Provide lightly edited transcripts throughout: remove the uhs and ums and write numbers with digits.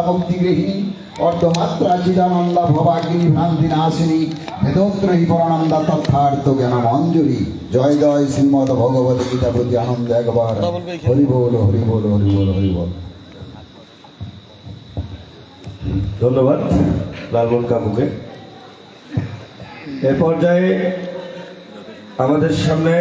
মুক্তিগৃহিণী অর্ধমাত্রা চিদানন্দা ভবাগিনী ভ্রান্তি নাশিনী বেদোত্রয়ী পরানন্দা তথার্থ জ্ঞান মঞ্জুরি। জয় জয় শ্রীমদ ভগবত গীতা প্রতি আনন্দ একবার হরি বল হরি বল হরি বল হরি বল। ধন্যবাদ লালমোহন কাকুকে। এ পর্যায়ে আমাদের সামনে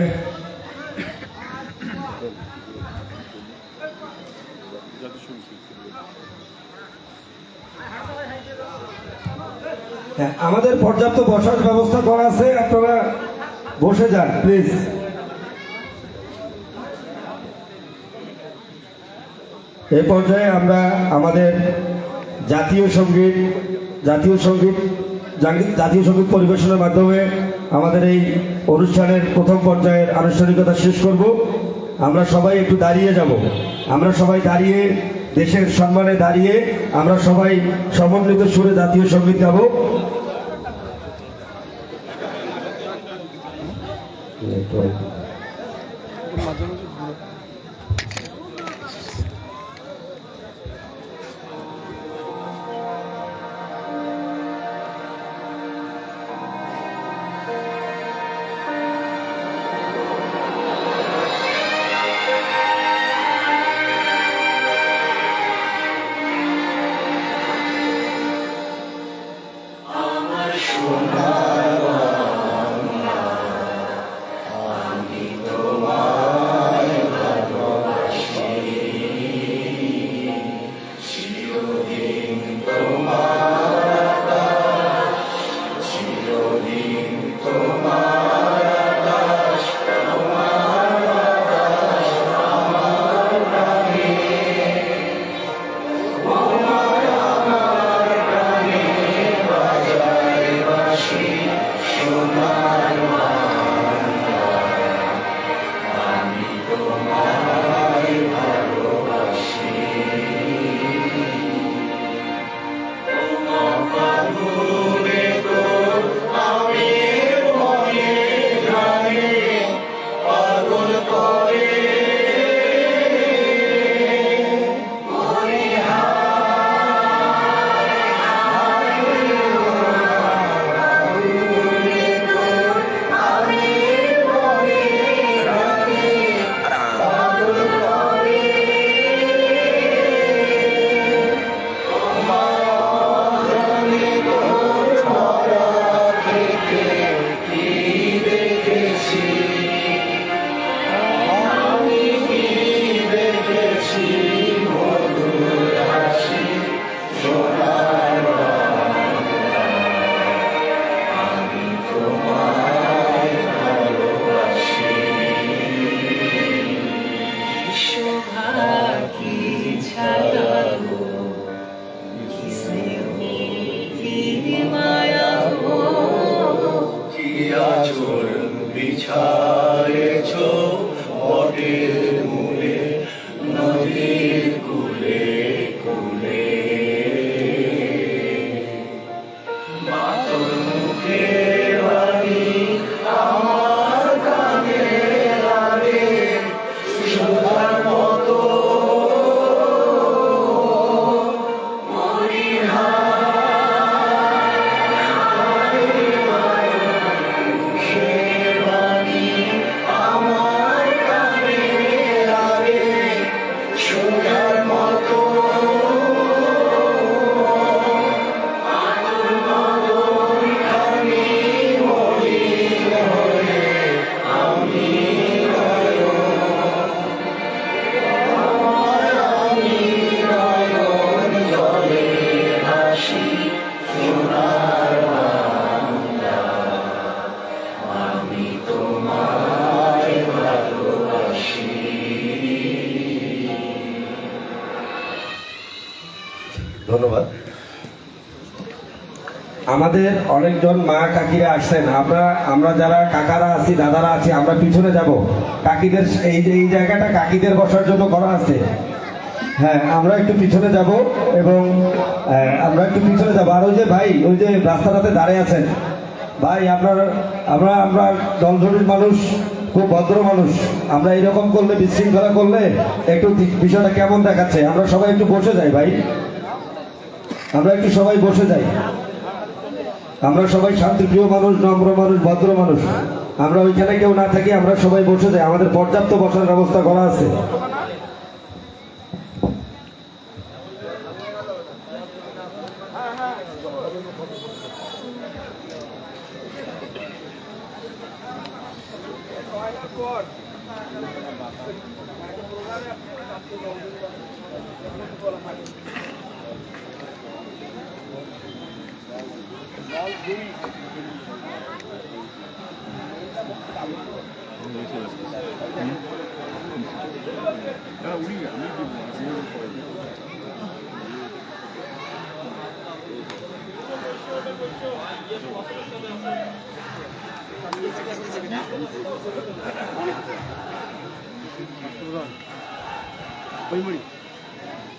আমাদের পর্যাপ্ত বসার ব্যবস্থা করা আছে, আপনারা বসে যান প্লিজ। এই পর্যায়ে আমরা আমাদের জাতীয় সঙ্গীত পরিবেশনের মাধ্যমে আমাদের এই অনুষ্ঠানের প্রথম পর্যায়ের আনুষ্ঠানিকতা শেষ করব। আমরা সবাই একটু দাঁড়িয়ে যাব, আমরা সবাই দাঁড়িয়ে দেশের সম্মানে দাঁড়িয়ে আমরা সবাই সমন্বিত সুরে জাতীয় সঙ্গীত গাব। ধন্যবাদ। আমাদের অনেকজন মা কাকিরা আসছেন, আমরা যারা কাকারা আছি দাদারা আছি আমরা পিছনে যাব। কাকিদের এই জায়গাটা কাকিদের বসার জন্য করা আছে। হ্যাঁ, আমরা একটু পিছনে যাব এবং আর ওই যে ভাই ওই যে রাস্তাটাতে দাঁড়িয়ে আছেন ভাই, আমরা দলঝড়ির মানুষ, খুব ভদ্র মানুষ। আমরা এরকম করলে বিশৃঙ্খলা করলে একটু বিষয়টা কেমন দেখাচ্ছে। আমরা সবাই একটু বসে যাই ভাই। আমরা একটু সবাই বসে যাই। আমরা সবাই শান্তিপ্রিয় মানুষ, নম্র মানুষ, ভদ্র মানুষ। আমরা ওইখানে কেউ না থাকি, আমরা সবাই বসে যাই। আমাদের পর্যাপ্ত বসার ব্যবস্থা করা আছে।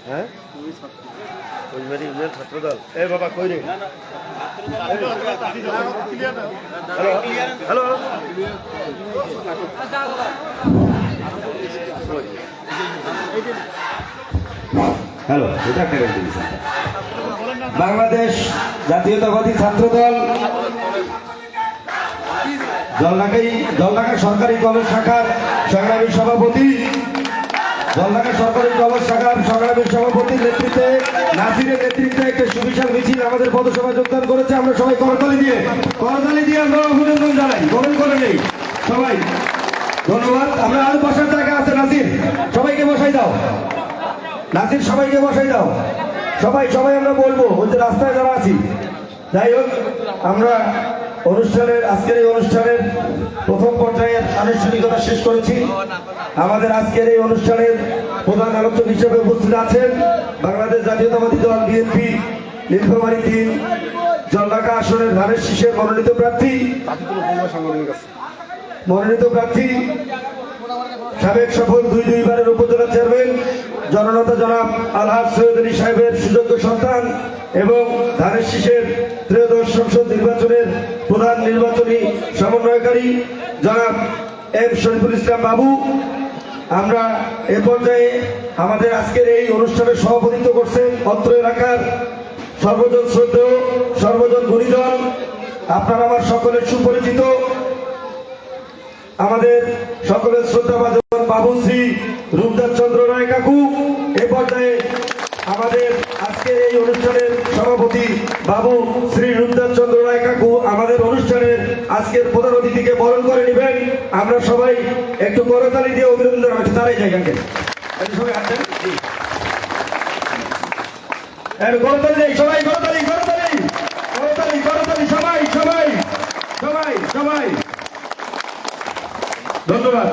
হ্যাঁ, ছাত্র দল। এ বাবা কই রে? হ্যালো, হ্যালো, এটা একটা বাংলাদেশ জাতীয়তাবাদী ছাত্র দল জলঢাকা সরকারি কলেজ শাখার সংগ্রামী সভাপতি, জলঢাকা সরকারি কলেজ শাখার সংগ্রামী সভাপতির নেতৃত্বে, নাসিরের নেতৃত্বে একটা সুবিশাল মিছিল আমাদের পথসভায় যোগদান করেছে। আমরা সবাই করতালি দিয়ে আমরা অভিনন্দন জানাই। গ্রহণ করে নেই সবাই, ধন্যবাদ। আমরা আর বসার জায়গা আছে, নাসির সবাইকে বসাই দাও, নাসির সবাইকে বসাই দাও। সবাই আমরা বলবো, ওই যে রাস্তায় যারা আছি। যাই হোক, আমরা আজকের এই অনুষ্ঠানের প্রথম পর্যায়ের আনুষ্ঠানিকতা শেষ করেছি। আমাদের আজকের এই অনুষ্ঠানের প্রধান আলোচক হিসেবে উপস্থিত আছেন বাংলাদেশ জাতীয়তাবাদী দল বিএনপি নীলফামারী ৩ জলঢাকা আসনের ধানের শীষের মনোনীত প্রার্থী সাবেক সফল দুইবারের উপজেলা চেয়ারম্যান জননেতা জনাব আলহাজ সৈয়দ আলী সাহেবের সুযোগ্য সন্তান এবং ধানের শীষের 13শ সংসদ নির্বাচনের প্রধান নির্বাচনী সমন্বয়কারী জনাব এম শরীফুল ইসলাম বাবু। আমরা এ পর্যায়ে আমাদের আজকের এই অনুষ্ঠানের সভাপতিত্ব করছেন অত্র এলাকার সর্বজন শ্রদ্ধেয়, সর্বজন গুণীজন, আপনার আমার সকলের সুপরিচিত, আমাদের সকলের শ্রদ্ধাভাজন বাবু শ্রী রূপদাস চন্দ্র রায় কাকু। এ পর্যায়ে আমাদের আজকের এই অনুষ্ঠানের সভাপতি বাবু শ্রী রূপদাস চন্দ্র রায় কাকু আমাদের অনুষ্ঠানের আজকের প্রধান অতিথিকে বরণ করে নেবেন। আমরা সবাই একটু করতালি দিয়ে অভিনন্দন জানাচ্ছি। তারাই জায়গাকে সবাই হাত দেন, করতালি দেই, সবাই করতালি করতালি করতালি করতালি, সবাই সবাই সবাই সবাই ধন্যবাদ।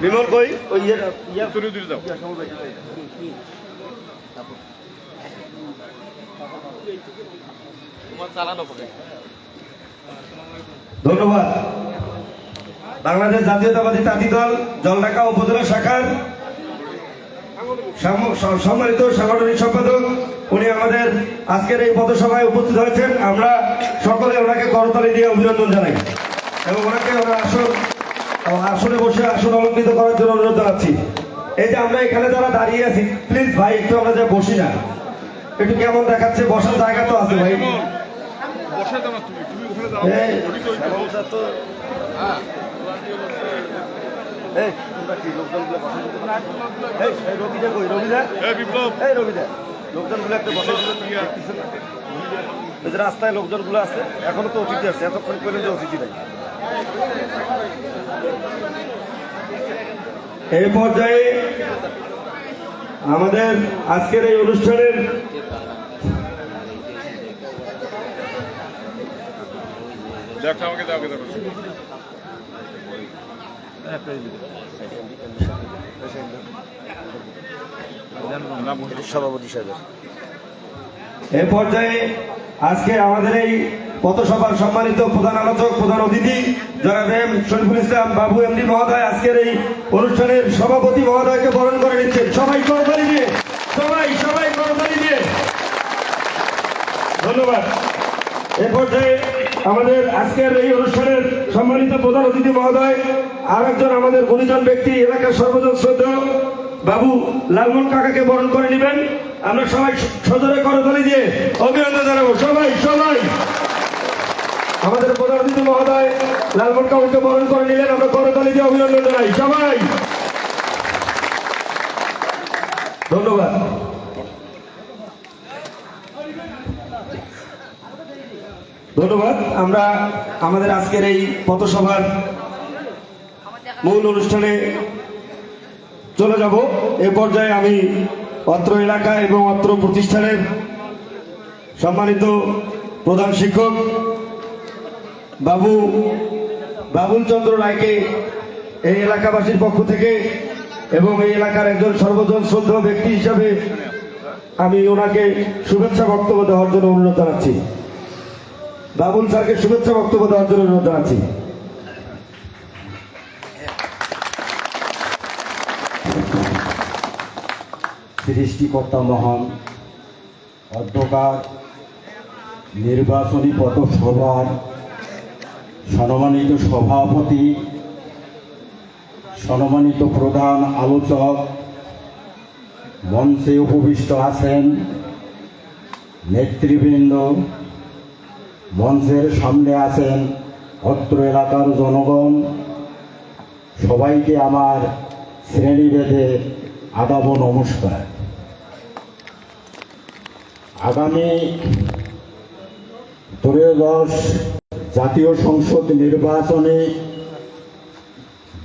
বিমল কই? ওই ধন্যবাদ। বাংলাদেশ জাতীয়তাবাদী তাঁতি দল জলঢাকা উপজেলা শাখার সম্মানিত সাংগঠনিক সম্পাদক, উনি আমাদের আজকের এই পথসভায় উপস্থিত হয়েছেন। আমরা সকলে ওনাকে করতালি দিয়ে অভিনন্দন জানাই এবং ওনাকে আসনে বসে আসন অলঙ্কৃত করার জন্য অনুরোধ জানাচ্ছি। এই যে আমরা এখানে যারা দাঁড়িয়ে আছি, প্লিজ ভাই একটু আমরা যা বসি না, একটু কেমন দেখাচ্ছে, বসার জায়গা তো আছে ভাই। রাস্তায় লোকজনগুলো আছে, এখনো তো অতিথি আছে, এতক্ষণ পর্যন্ত অতিথি নাই। এই পর্যায়ে আমাদের আজকের এই অনুষ্ঠানের সভাপতি সাহেব, এ পর্যায়ে আজকে আমাদের এই পথসভার সম্মানিত প্রধান আলোচক, প্রধান অতিথি জনাব এম শরীফুল ইসলাম বাবু এমডি মহোদয় আজকের এই অনুষ্ঠানের সভাপতি মহোদয়কে বরণ করে নিচ্ছেন। সবাই করতালি দিয়ে, সবাই করতালি দিয়ে ধন্যবাদ। এ পর্যায়ে আমাদের আজকের এই অনুষ্ঠানের সম্মানিত প্রধান অতিথি মহোদয় আর একজন আমাদের গুণীজন ব্যক্তি, এলাকার সর্বজন শ্রদ্ধেয় বাবু লালমোহন কাকাকে বরণ করে নেবেন। আমরা সবাই সজোরে করতালি দিয়ে অভিনন্দন জানাবো। সবাই সবাই আমাদের প্রধান অতিথি মহোদয় লালমোহন কাকাকে বরণ করে নিলেন, আমরা করতালি দিয়ে অভিনন্দন জানাই। সবাই ধন্যবাদ। ধন্যবাদ। আমরা আমাদের আজকের এই পথসভার মূল অনুষ্ঠানে চলে যাব। এ পর্যায়ে আমি অত্র এলাকা এবং অত্র প্রতিষ্ঠানের সম্মানিত প্রধান শিক্ষক বাবুল চন্দ্র রায়কে এই এলাকাবাসীর পক্ষ থেকে এবং এই এলাকার একজন সর্বজন শ্রদ্ধেয় ব্যক্তি হিসাবে আমি ওনাকে শুভেচ্ছা বক্তব্য দেওয়ার জন্য অনুরোধ জানাচ্ছি। বাবুল স্যারকে শুভেচ্ছা বক্তব্য দেওয়ার জন্য অনুরোধ জানাচ্ছি। সৃষ্টিকর্তা মহান, অধ্যকার নির্বাচনী পথসভার সম্মানিত সভাপতি, সম্মানিত প্রধান আলোচক, মঞ্চে উপবিষ্ট আছেন নেতৃবৃন্দ, মঞ্চের সামনে আছেন অত্র এলাকার জনগণ, সবাইকে আমার শ্রেণীভেদে আদাব নমস্কার। আগামী ত্রয়োদশ জাতীয় সংসদ নির্বাচনে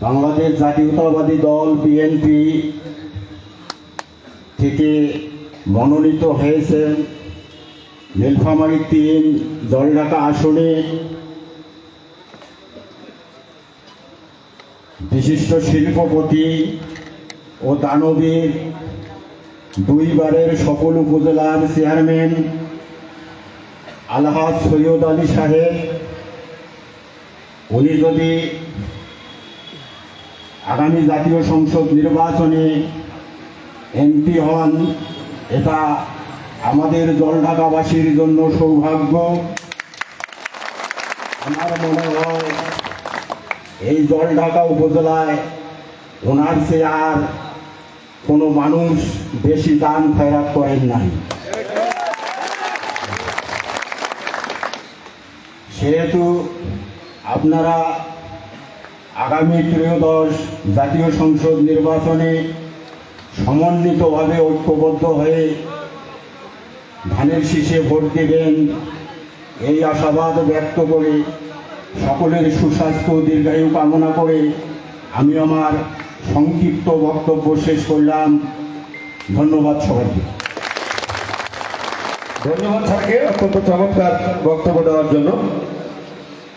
বাংলাদেশ জাতীয়তাবাদী দল বিএনপি থেকে মনোনীত হয়েছেন নীলফামারী ৩ জলঢাকা আসনে বিশিষ্ট শিল্পপতি ও দানবীর, 2 বারের সকল উপজেলার চেয়ারম্যান আলহাজ সৈয়দ আলী সাহেব। উনি যদি আগামী জাতীয় সংসদ নির্বাচনে এমপি হন, এটা আমাদের জলঢাকাবাসীর জন্য সৌভাগ্য। আমার মনে হয় এই জলঢাকা উপজেলায় ওনার চেয়ে আর কোনো মানুষ বেশি দান খয়রাত করেন নাই। সেহেতু আপনারা আগামী ত্রয়োদশ জাতীয় সংসদ নির্বাচনে সমন্বিতভাবে ঐক্যবদ্ধ হয়ে ধানের শীষে ভোট দেবেন, এই আশাবাদ ব্যক্ত করে সকলের সুস্বাস্থ্য দীর্ঘায়ু কামনা করে আমি আমার সংক্ষিপ্ত বক্তব্য শেষ করলাম। ধন্যবাদ সবাইকে। ধন্যবাদ স্যারকে অত্যন্ত চমৎকার বক্তব্য দেওয়ার জন্য।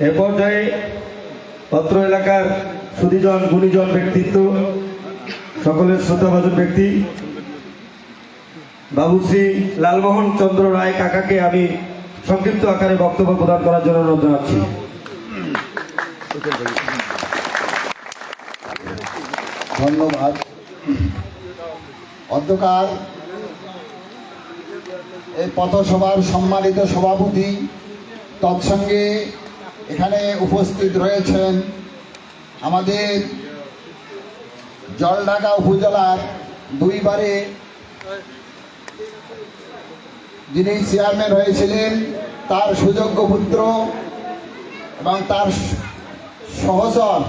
এ পর্যায়ে অত্র এলাকার সুধীজন গুণীজন ব্যক্তিত্ব, সকলের শ্রদ্ধাভাজন ব্যক্তি বাবুশ্রী লালমোহন চন্দ্র রায় কাকাকে আমি সংক্ষিপ্ত আকারে বক্তব্য প্রদান করার জন্য অনুরোধ জানাচ্ছি। ধন্যবাদ। অধ্যকার এই পথসভার সম্মানিত সভাপতি, তৎসঙ্গে এখানে উপস্থিত রয়েছেন আমাদের জলঢাকা উপজেলার 2 বারে যিনি চেয়ারম্যান হয়েছিলেন তার সুযোগ্য পুত্র এবং তার সহচর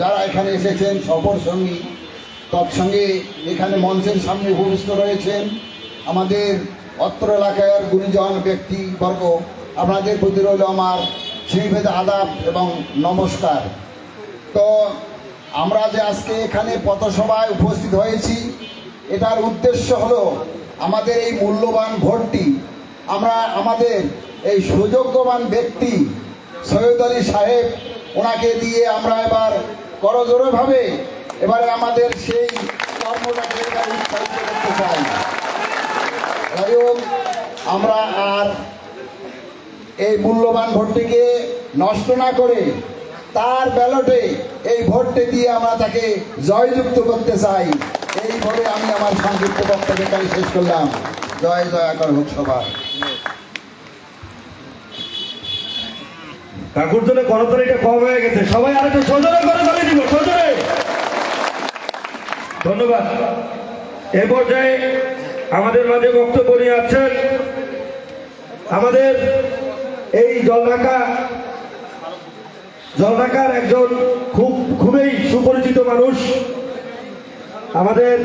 যারা এখানে এসেছেন সফর সঙ্গী, তৎসঙ্গে এখানে মঞ্চের সামনে উপবিষ্ট রয়েছেন আমাদের অত্র এলাকার গুণীজন ব্যক্তিবর্গ। আপনাদের প্রতি রইল আমার শ্রীভেদ আদাব এবং নমস্কার। তো আমরা যে আজকে এখানে পথসভায় উপস্থিত হয়েছি, এটার উদ্দেশ্য হলো আমাদের এই মূল্যবান ভোটটি আমরা আমাদের এই সুযোগ্যবান ব্যক্তি সৈয়দ আলী সাহেব ওনাকে দিয়ে আমরা এবার করজোড়েভাবে এবারে আমাদের সেই কর্মটাকে উৎসাহিত করতে চাই। যাই হোক, আমরা আর এই মূল্যবান ভোটটিকে নষ্ট না করে তার ব্যালটে এই ভোটটি দিয়ে আমরা তাকে জয়যুক্ত করতে চাই। এই বলে আমি আমার সংক্ষিপ্ত বক্তব্য এখানে শেষ করলাম। জয় জয়াকার হোক সবার। কাকুর জন্য করতালিটা কম হয়ে গেছে, সবাই আরেকটু সজোরে করে তালি দিব, সজোরে। ধন্যবাদ। এ পর্যায়ে আমাদের মাঝে বক্তব্য নিয়ে আছেন আমাদের এই জলঢাকার একজন খুবই সুপরিচিত মানুষ, আমাদের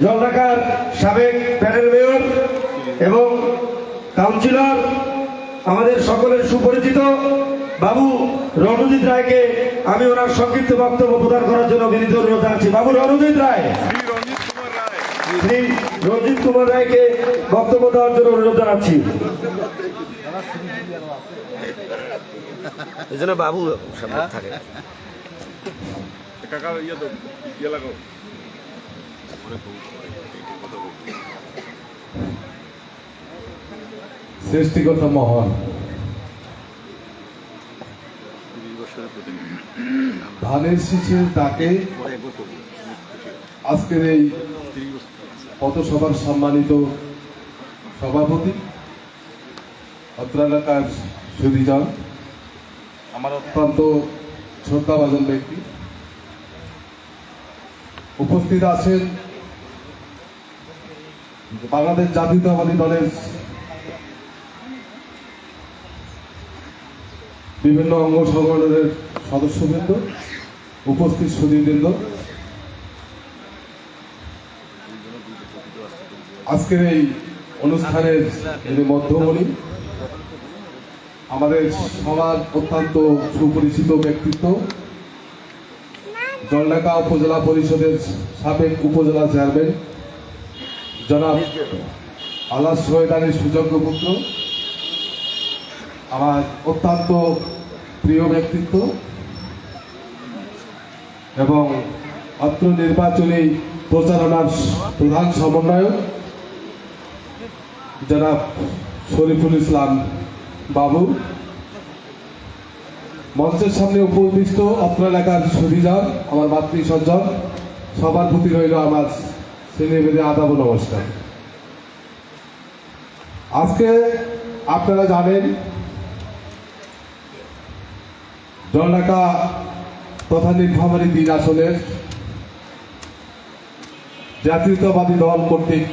জলঢাকার সাবেক প্যানেল মেয়র এবং কাউন্সিলর, আমাদের সকলের সুপরিচিত বাবু রণজিৎ রায়কে আমি ওনার সংক্ষিপ্ত বক্তব্য প্রদান করার জন্য বিনীত অনুরোধ জানাচ্ছি। বাবু রণজিৎ রায়, শ্রী রঞ্জিত কুমার রায়কে বক্তব্য দেওয়ার জন্য অনুরোধ জানাচ্ছি। এই জন্য বাবু সামনে থাকে। সৃষ্টিকর্তা মহান, ধানের শীষের ডাকে আজকের এই পথসভার সম্মানিত সভাপতি, অত্র এলাকার সুধীজন, আমার অত্যন্ত শ্রদ্ধাভাজন ব্যক্তি, উপস্থিত আছেন বাংলাদেশ জাতীয়তাবাদী দলের বিভিন্ন অঙ্গ সংগঠনের সদস্যবৃন্দ, উপস্থিত সুধীবৃন্দ, আজকের এই অনুষ্ঠানের যিনি মধ্যমণি, আমাদের সবার অত্যন্ত সুপরিচিত ব্যক্তিত্ব, জলঢাকা উপজেলা পরিষদের সাবেক উপজেলা চেয়ারম্যান জনাব আলাস শহীদ আলীর সুযোগ্য পুত্র, আমার অত্যন্ত প্রিয় ব্যক্তিত্ব এবং অত্র নির্বাচনী প্রচারণার প্রধান সমন্বয়ক জনাব শরীফুল ইসলাম বাবু, মঞ্চের সামনে উপবিষ্ট অত্র এলাকার সুধীজন, আমার মাতৃ সজ্জন, সবার প্রতি রইল আমার শ্রেণীভেদে আদাব নমস্কার। আজকে আপনারা জানেন জলঢাকা তথা নীলফামারী 3 আসনের জাতীয়তাবাদী দল কর্তৃক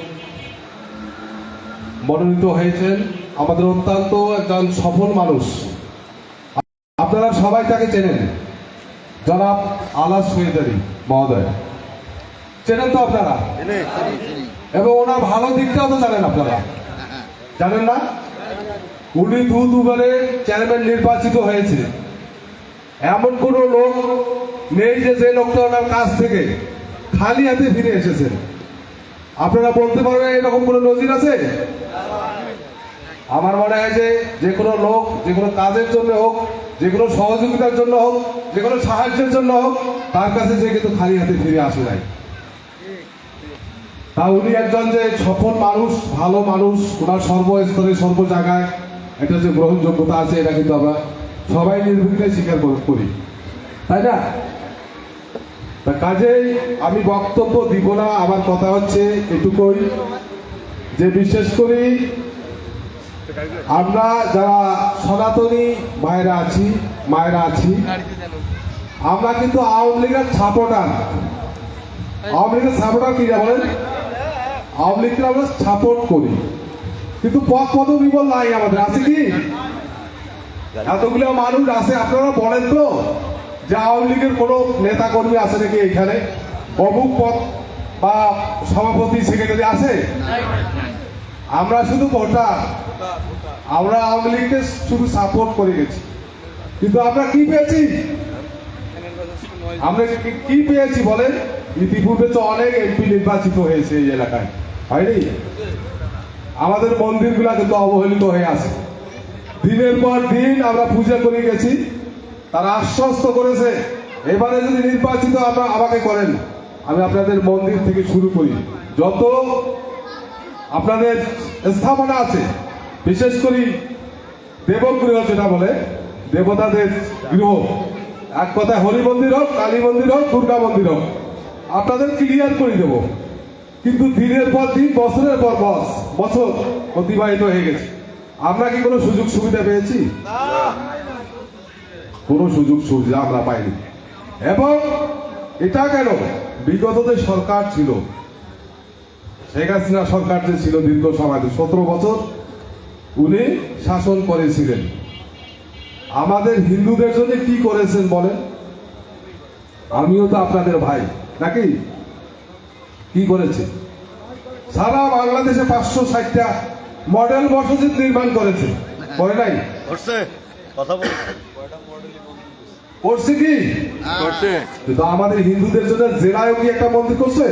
মনোনীত হয়েছেন আমাদের অত্যন্ত একজন সফল মানুষ, আপনারা সবাই তাকে চেনেন, জনাব আলাস শহীদ আলী মহোদয়। চেনেন তো আপনারা, এবং ওনার ভালো দিকটাও তো জানেন, আপনারা জানেন না? উনি দুবারে চেয়ারম্যান নির্বাচিত হয়েছে। এমন কোন লোক নেই যে লোকটা ওনার কাছ থেকে খালি হাতে ফিরে এসেছেন। আপনারা বলতে পারবেন এরকম কোন নজির আছে? আমার মনে হয় যে কোনো লোক যে কোনো কাজের জন্য হোক, যে কোনো সহযোগিতার জন্য হোক, যে কোনো সাহায্যের জন্য হোক, তার কাছে সে কিন্তু খালি হাতে ফিরে আসে নাই। তা উনি একজন যে সফল মানুষ, ভালো মানুষ, ওনার সর্বস্তরে সর্ব জায়গায় একটা যে গ্রহণযোগ্যতা আছে, এটা কিন্তু আমরা সবাই নির্ভীকভাবে স্বীকার করি, তাই না? তা কাজেই আমি বক্তব্য দিব না, আমার কথা হচ্ছে এটুকুই যে বিশেষ করে আমরা যারা সনাতনী মায়েরা আছি, আমরা কিন্তু আওয়ামী লীগের সাপোর্টার। আওয়ামী লীগের সাপোর্টার কি বলেন? আওয়ামী লীগকে আমরা সাপোর্ট করি, কিন্তু পদ পদবি বল নাই আমাদের, আছে কি? এতগুলো মানুষ আছে, আপনারা বলেন তো যে আওয়ামী লীগের কোনো নেতা কর্মী আছে নাকি এখানে? অমুক পদ বা সভাপতি সেক্রেটারি আছে? আমরা শুধু ভোটার, আমরা আওয়ামী লীগকে শুধু সাপোর্ট করে গেছি, কিন্তু আমরা কি পেয়েছি? আমরা কি পেয়েছি বলেন? ইতিপূর্বে তো অনেক এমপি নির্বাচিত হয়েছে এই এলাকায়, হয়নি? আমাদের মন্দিরগুলা কিন্তু অবহেলিত হয়ে আছে। দিনের পর দিন আমরা পূজা করে গেছি, তারা আশ্বস্ত করেছে এবারে যদি নির্বাচিত আমাকে করেন, আমি আপনাদের মন্দির থেকে শুরু করি, যত আপনাদের স্থাপনা আছে, বিশেষ করে দেবগৃহ যেটা বলে, দেবতাদের গৃহ, এক কথায় হরি মন্দির হোক, কালী মন্দির হোক, দুর্গা মন্দির হোক, আপনাদের ক্লিয়ার করে দেব। কিন্তু দিনের পর দিন, বছরের পর বছর অতিবাহিত হয়ে গেছে, আমরা কি কোনো সুযোগ সুবিধা পেয়েছি? কোনো সুযোগ সুবিধা আমরা পাইনি। এবং এটা কেন, বিগত যে সরকার ছিল, শেখ হাসিনা সরকার যে ছিল দীর্ঘ সময় 17 বছর উনি শাসন করেছিলেন, আমাদের হিন্দুদের জন্য কি করেছেন বলেন? আমিও তো আপনাদের ভাই নাকি, কি করেছে? সারা বাংলাদেশে 560টা মডেল মসজিদ নির্মাণ করেছে, করে নাই? কথা বল করছে কি? কিন্তু আমাদের হিন্দুদের জন্য জেলায় কি একটা মন্দির করছে?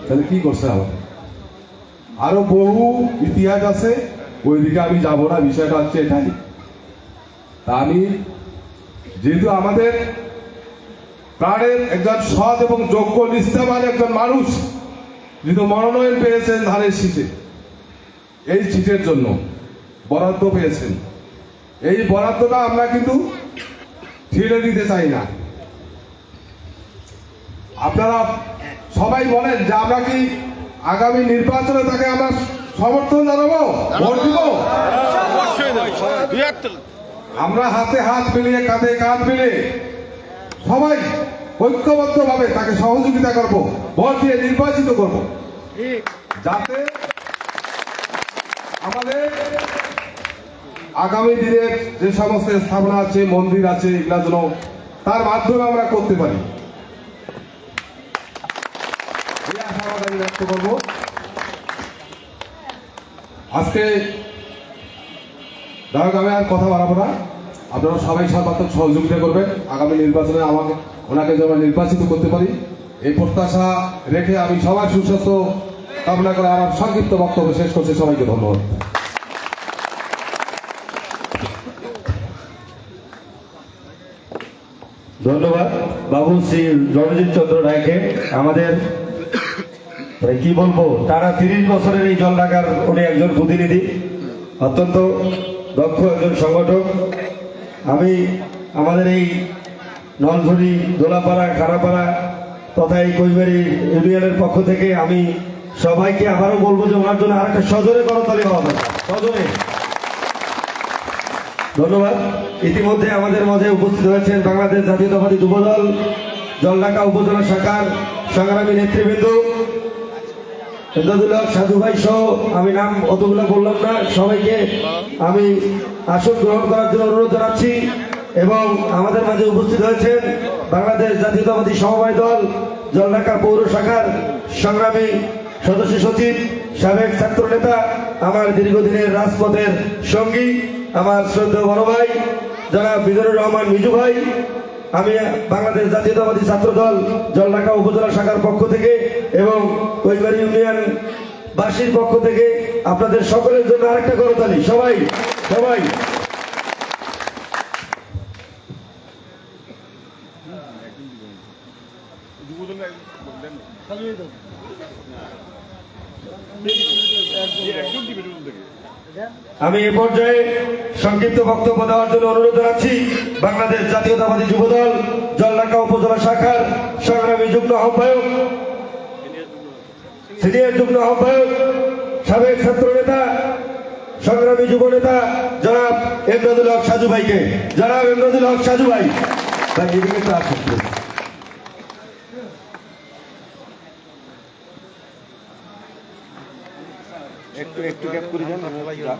তাহলে কি করছে? আমাদের আরো বহু ইতিহাস আছে, ওইদিকে আমি যাব না, বিষয়টা হচ্ছে এটাই। তা আমি যেহেতু আমাদের প্রাণের একজন সৎ এবং যোগ্য নিষ্ঠাবান একজন মানুষ যেহেতু মনোনয়ন পেয়েছেন ধানের শীষে, এই সিটের জন্য বরাদ্দ পেয়েছেন, এই বরাদ্দটা আমরা কিন্তু ছেড়ে দিতে চাই না। আপনারা সবাই বলেন যে আমরা কি আগামী নির্বাচনে তাকে আমরা সমর্থন জানাবো, ভোট দিব? আমরা হাতে হাত মিলিয়ে, কাঁধে কাঁধ মিলিয়ে সবাই ঐক্যবদ্ধ ভাবে তাকে সহযোগিতা করব, ভোট দিয়ে নির্বাচিত করব, যাতে আমাদের আগামী দিনের যে সমস্ত স্থাপনা আছে, মন্দির আছে, এগুলা যেন তার মাধ্যমে আমরা করতে পারি, এই আশাবাদ আমি ব্যক্ত করবো। আজকে যাই হোক, আমি আর কথা বাড়াবো না, আপনারা সবাই সর্বাত্মক সহযোগিতা করবেন আগামী নির্বাচনে ওনাকে যেন নির্বাচিত করতে পারি, এই প্রত্যাশা রেখে আমি সবার সুস্বাস্থ্য কামনা করে আমার সংক্ষিপ্ত বক্তব্য শেষ করছি। সবাইকে ধন্যবাদ। ধন্যবাদ বাবু শ্রী রণজিৎ চন্দ্র রায়কে। আমাদের কি বলবো, টানা 30 বছরের এই জল ঢাকার উনি একজন প্রতিনিধি, অত্যন্ত দক্ষ একজন সংগঠক। আমি আমাদের এই নলঝুরি, দোলাপাড়া, খারাপাড়া তথা এই কৈবাড়ি ইউনিয়নের পক্ষ থেকে আমি সবাইকে আবারও বলবো যে ওনার জন্য আরেকটা সজোরে করতালি হওয়া দরকার, সজোরে। ধন্যবাদ। ইতিমধ্যে আমাদের মাঝে উপস্থিত হয়েছেন বাংলাদেশ জাতীয়তাবাদী যুবদল জলঢাকা উপজেলা শাখার সংগ্রামী নেতৃবৃন্দ এমদাদুল হক সাধু ভাই সহ, আমি নাম অতগুলো বললাম না, সবাইকে আমি আসন গ্রহণ করার জন্য অনুরোধ জানাচ্ছি। এবং আমাদের মাঝে উপস্থিত হয়েছেন বাংলাদেশ জাতীয়তাবাদী সমবায় দল জলঢাকা পৌর শাখার সংগ্রামী সদস্য সচিব, সাবেক ছাত্র নেতা, আমার দীর্ঘদিনের রাজপথের সঙ্গী, আমার শ্রদ্ধেয় বড় ভাই জনাব মিজানুর রহমান মিজু ভাই। আমি বাংলাদেশ জাতীয়তাবাদী ছাত্র দল জলঢাকা উপজেলা শাখার পক্ষ থেকে এবং কৈবাড়ি ইউনিয়ন বাসীর পক্ষ থেকে আপনাদের সকলের জন্য আরেকটা করতালি, সবাই সবাই। আমি এ পর্যায়ে সংক্ষিপ্ত বক্তব্য দেওয়ার জন্য অনুরোধ জানাচ্ছি বাংলাদেশ জাতীয়তাবাদী যুবদল জলঢাকা উপজেলা শাখার সংগ্রামী যুগ্ম আহ্বায়ক, সিনিয়র যুগ্ম আহ্বায়ক, সাবেক ছাত্র নেতা, সংগ্রামী যুব নেতা জনাব এমদাদুল হক সাজু ভাইকে। জনাব এমদাদুল হক সাজু ভাই, এদিকে তো আসুন। একটু একটু গ্যাপ করে যান ভাইয়া।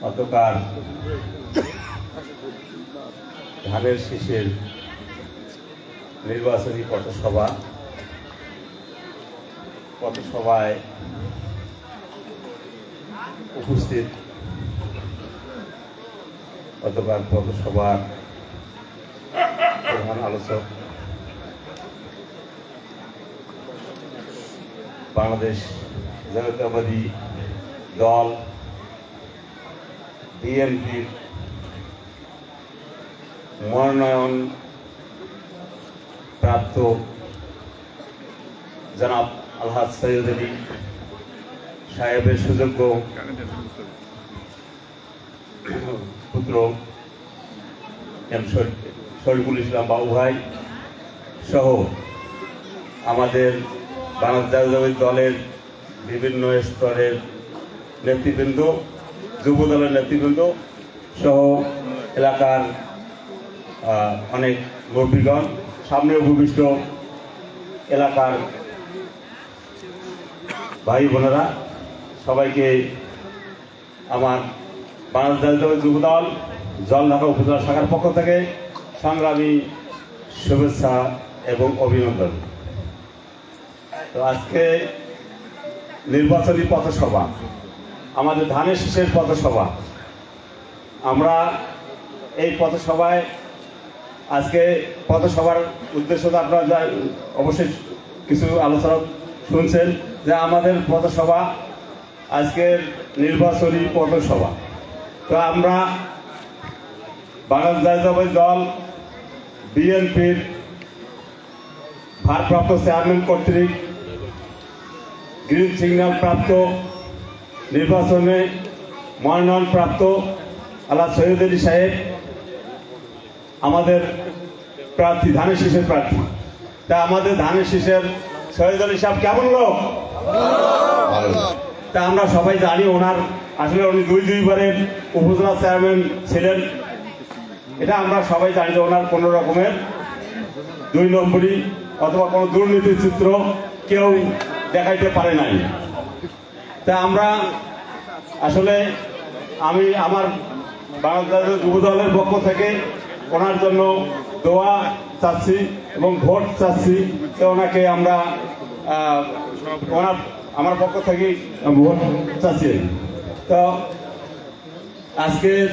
গতকাল ধানের শীষের নির্বাচনী পথসভায় উপস্থিত গতকাল পথসভার প্রধান আলোচক বাংলাদেশ জাতীয়তাবাদী দল বিএনপির মনোনয়ন প্রাপ্ত জনাব আলহাজ সৈয়দ আলী সাহেবের সুযোগ্য পুত্র এম শরীফুল ইসলাম বাবু ভাই সহ আমাদের বাংলাদেশ জাতীয়তাবাদী দলের বিভিন্ন স্তরের নেতৃবৃন্দ, যুব দলের নেতৃবৃন্দ সহ এলাকার অনেক মুরব্বীগণ, সামনে উপবিষ্ট এলাকার ভাই বোনেরা, সবাইকে আমার বাংলাদেশ জাতীয়তাবাদী যুব দল জলঢাকা উপজেলা শাখার পক্ষ থেকে সংগ্রামী শুভেচ্ছা এবং অভিনন্দন। তো আজকে নির্বাচনী পথসভা, আমাদের ধানের শীষের পথসভা। আমরা এই পথসভায় আজকে পথসভার উদ্দেশ্য তো আপনারা অবশ্যই কিছু আলোচনা শুনছেন যে আমাদের পথসভা আজকের নির্বাচনী পথসভা। তো আমরা বাংলাদেশ জাতীয়তাবাদী দল বিএনপির ভারপ্রাপ্ত চেয়ারম্যান কর্তৃক গ্রিন সিগন্যাল প্রাপ্ত, নির্বাচনে মনোনয়ন প্রাপ্ত আল্লাহ সৈয়দ আলী সাহেব আমাদের প্রার্থী, ধানের শীষের প্রার্থী। তা আমাদের ধানের শীষের সৈয়দ আলী সাহেব কেমন লোক? তা আমরা সবাই জানি ওনার আসলে উনি দুইবারের উপজেলা চেয়ারম্যান ছিলেন। এটা আমরা সবাই জানি যে ওনার কোনো রকমের 2 নম্বরই অথবা কোনো দুর্নীতির চিত্র কেউ দেখাইতে পারে নাই। তা আমরা আসলে আমি আমার বাংলাদেশ যুব দলের পক্ষ থেকে ওনার জন্য দোয়া চাচ্ছি এবং ভোট চাচ্ছি। তো ওনাকে আমরা আমার পক্ষ থেকে ভোট চাচ্ছি। তো আজকের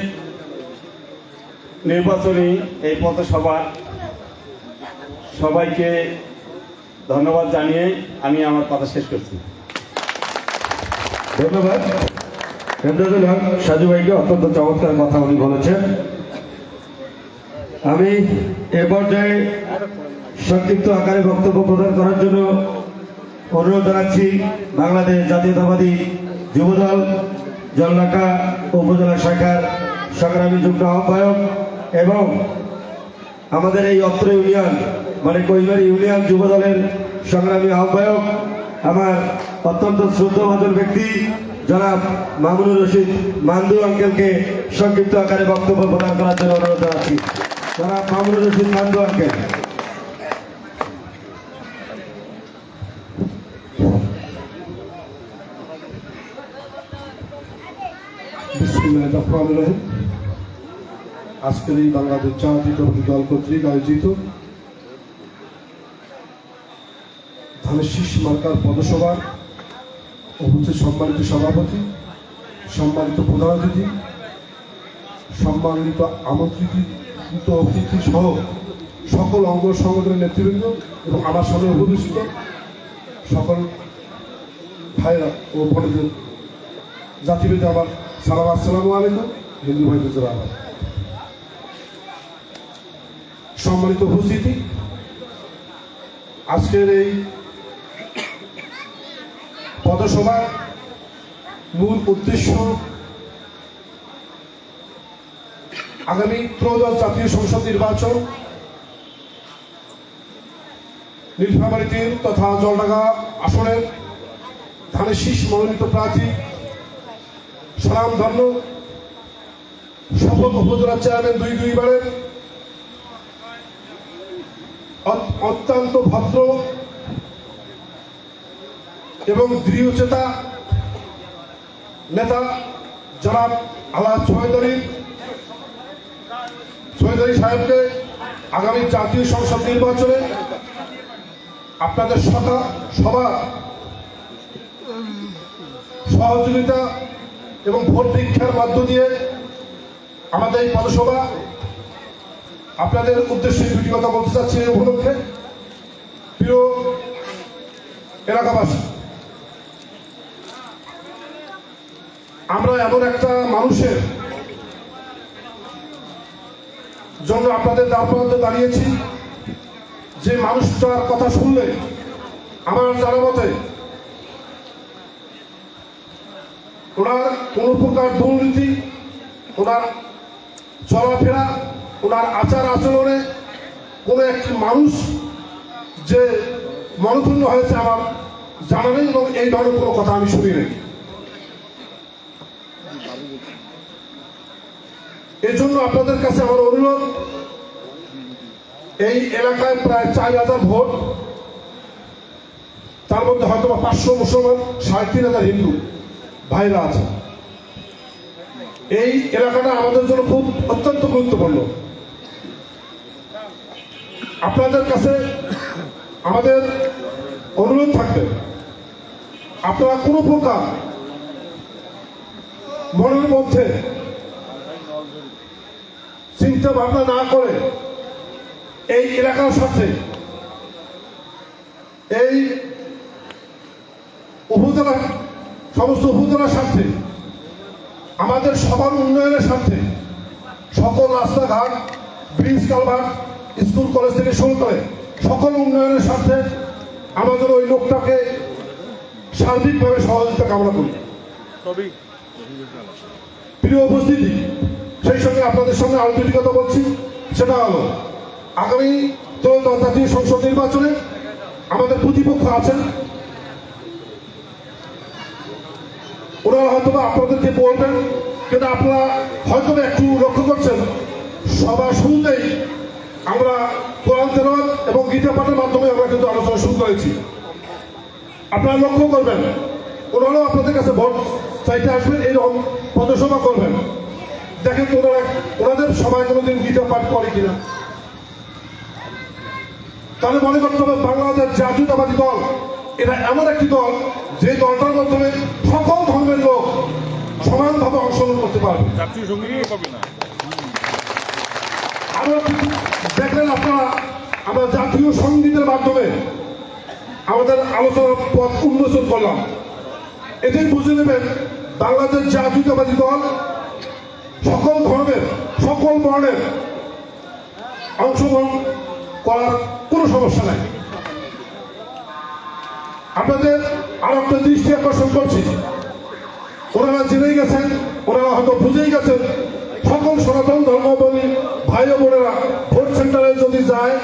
নির্বাচনী এই পথসভা সবাইকে ধন্যবাদ জানিয়ে আমি আমার কথা শেষ করছি। ধন্যবাদ এমদাদুল হক সাজু ভাইকে, অত্যন্ত চমৎকার কথা উনি বলেছেন। আমি এ পর্যায়ে সংক্ষিপ্ত আকারে বক্তব্য প্রদান করার জন্য অনুরোধ জানাচ্ছি বাংলাদেশ জাতীয়তাবাদী যুবদল জলঢাকা উপজেলা শাখার সংগ্রামী যুগ্ম আহ্বায়ক এবং আমাদের এই অত্র ইউনিয়ন মানে কৈবাড়ি ইউনিয়ন যুবদলের সংগ্রামী আহ্বায়ক, আমার অত্যন্ত শ্রদ্ধাভাজন ব্যক্তি জনাব মামুনুর রশিদ মান্দু আঙ্কেলকে সংক্ষিপ্ত আকারে বক্তব্য প্রদান করার জন্য অনুরোধ জানাচ্ছি। জনাব মামুনুর রশিদ মান্দু আঙ্কেল। বিসমিল্লাহির রহমানির রহিম। আজকের এই বাংলাদেশ জাতীয়তাবাদী দল কর্তৃক আয়োজিত ধানের শীষ মার্কার পদসভার উপস্থিত সম্মানিত সভাপতি, সম্মানিত প্রধান অতিথি, সম্মানিত আমন্ত্রিত অতিথি সহ সকল অঙ্গ সংগঠনের নেতৃবৃন্দ এবং আমার সামনে উপস্থিত সকল ভাইরা ও বোনদের জাতিভেদে আমার সালাম, আসসালামু আলাইকুম। হিন্দু ভাইদের আমার সম্মানিত উপস্থিতি, আজকের এই পথসভার মূল উদ্দেশ্য আগামী ত্রয়োদশ জাতীয় সংসদ নির্বাচন নীলফামারী 3 তথা জলঢাকা আসনের ধানের শীষ মনোনীত প্রার্থী স্বনামধন্য সফল উপজেলা চেয়ারম্যান দুইবারের অত্যন্ত ভদ্র এবং দৃঢ়চেতা নেতা জনাব আল্লাহ সৈয়দ আলী সাহেবকে আগামী জাতীয় সংসদ নির্বাচনে আপনাদের সবার সহযোগিতা এবং ভোট ভিক্ষার মধ্য দিয়ে আমাদের এই পথসভা আপনাদের উদ্দেশ্যে দুটি কথা বলতে চাচ্ছি। এই উপলক্ষে প্রিয় এলাকাবাসী, আমরা এমন একটা মানুষের জন্য আপনাদের দ্বারপ্রান্তে দাঁড়িয়েছি যে মানুষটার কথা শুনলে আমার জানা মতে ওনার কোনো প্রকার দুর্নীতি, ওনার চলাফেরা, ওনার আচার আচরণে কোনো একটি মানুষ যে মনক্ষুণ্ণ হয়েছে আমার জানা নেই, এবং এই ধরনের কোনো কথা আমি শুনি নাই। এই জন্য আপনাদের কাছে আমার অনুরোধ, এই এলাকায় প্রায় 4000 ভোট, তার মধ্যে হয়তো 500 মুসলমান, 3500 হিন্দু ভাইরা আছে। এই এলাকাটা আমাদের জন্য খুব অত্যন্ত গুরুত্বপূর্ণ। আপনাদের কাছে আমাদের অনুরোধ থাকবে, আপনারা কোনো প্রকার মনের মধ্যে চিন্তা ভাবনা না করে এই এলাকার সাথে, এই উপজেলা, সমস্ত উপজেলার সাথে, আমাদের সবার উন্নয়নের সাথে, সকল রাস্তাঘাট, ব্রিজ, কালভার্ট, স্কুল কলেজ থেকে শুরু করে সকল উন্নয়নের সাথে আমাদের ওই লোকটাকে সার্বিকভাবে সহযোগিতা কামনা করি। প্রিয় উপস্থিতি, সেই সঙ্গে আপনাদের সঙ্গে আরো দুটি কথা বলছি। সেটা হলো, আগামী ত্রয়োদশ জাতীয় সংসদ নির্বাচনে আমাদের প্রতিপক্ষ আছেন, ওনারা হয়তো আপনাদেরকে বলবেন, কিন্তু আপনারা হয়তো একটু লক্ষ্য করছেন, সবার শুরুতেই আমরা কোরআন তেলাওয়াত এবং গীতা পাঠের মাধ্যমে আমরা কিন্তু আলোচনা শুরু করেছি। আপনারা লক্ষ্য করবেন, ওনারাও আপনাদের কাছে ভোট চাইতে আসবেন, এইরকম পদসভা করবেন। দেখেন ওনারা, ওনাদের সবাই কোনোদিন গীতা পাঠ করে কিনা। তাহলে মনে করতে হবে বাংলাদেশ জাতীয়তাবাদী দল এটা এমন একটি দল, যে দলটার মাধ্যমে সকল ধর্মের লোক সমানভাবে অংশগ্রহণ করতে পারবে। আমরা দেখলেন আপনারা, আমরা জাতীয় সঙ্গীতের মাধ্যমে আমাদের আলোচনার পথ উন্মোচন করলাম। এটাই বুঝে নেবেন, বাংলাদেশ জাতীয়তাবাদী দল সকল ধর্মের, সকল বর্ণের অংশগ্রহণ করার কোনো সমস্যা নাই। আপনাদের আর একটা দৃষ্টি আকর্ষণ করছি, ওনারা জেনেই গেছেন, ওনারা হয়তো বুঝেই গেছেন, সকল সনাতন ধর্মাবলম্বী ভাই ও বোনেরা ভোট সেন্টারে যদি যায়,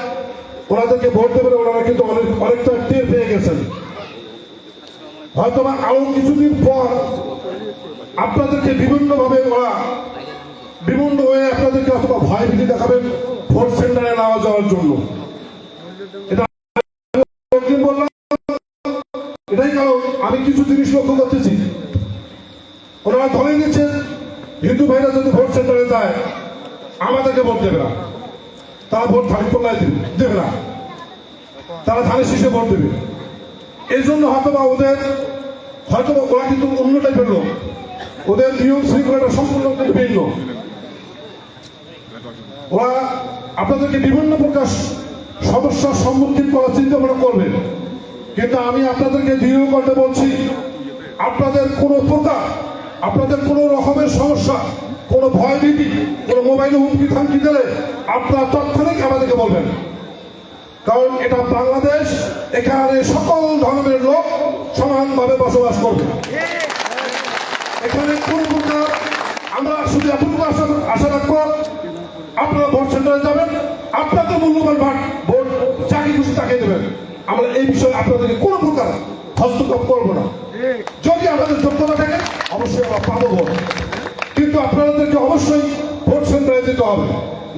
ওনাদেরকে ভোট দেবেন, ওনারা কিন্তু অনেকটা টের পেয়ে গেছেন। হয়তো আরো কিছুদিন পর আপনাদেরকে বিভিন্নভাবে ওরা বিভিন্ন হয়ে আপনাদেরকে অথবা ভয় ভীতি দেখাবেন ভোট সেন্টারে নেওয়া যাওয়ার জন্য। এটা বললাম, এটাই কারণ আমি কিছু জিনিস লক্ষ্য করতেছি। ওনারা ধরে নিচ্ছেন হিন্দু ভাইরা যদি ভোট সেন্টারে যায় আমাদেরকে ভোট দেবে না, তারা ভোট ধানি পল্লায় দেবে না, তারা ধানের শীষে ভোট দেবে। এই জন্য হয়তো ওরা কিন্তু অন্য টাইপের লোক, ওদের নিয়ম শৃঙ্খলাটা সম্পূর্ণ কিন্তু ভিন্ন। ওরা আপনাদেরকে বিভিন্ন প্রকার সমস্যার সম্মুখীন করার চিন্তা ভাবনা করবে, কিন্তু আমি আপনাদেরকে দৃঢ় করতে বলছি, আপনাদের কোনো প্রকার, আপনাদের কোনো রকমের সমস্যা, কোনো ভয় ভীতি, কোনো মোবাইলে হুমকি থামকি দিলে আপনারা তৎক্ষণিক আমাদেরকে বলবেন। কারণ এটা বাংলাদেশ, এখানে সকল ধর্মের লোক সমানভাবে বসবাস করবে। এখানে কোনো প্রকার, আমরা শুধু এতটুকু আশা রাখবো, আপনারা ভোট সেন্টারে যাবেন, আপনাদের মূল্যবান ভোট যাকে খুশি তাকে দেবেন। আমরা এই বিষয়ে আপনাদেরকে কোনো প্রকার হস্তক্ষেপ করবো না। যদি আমাদের যোগ্যতা থাকে অবশ্যই আমরা পাবো ভোট, কিন্তু আপনাদেরকে অবশ্যই ভোট সেন্টারে যেতে হবে।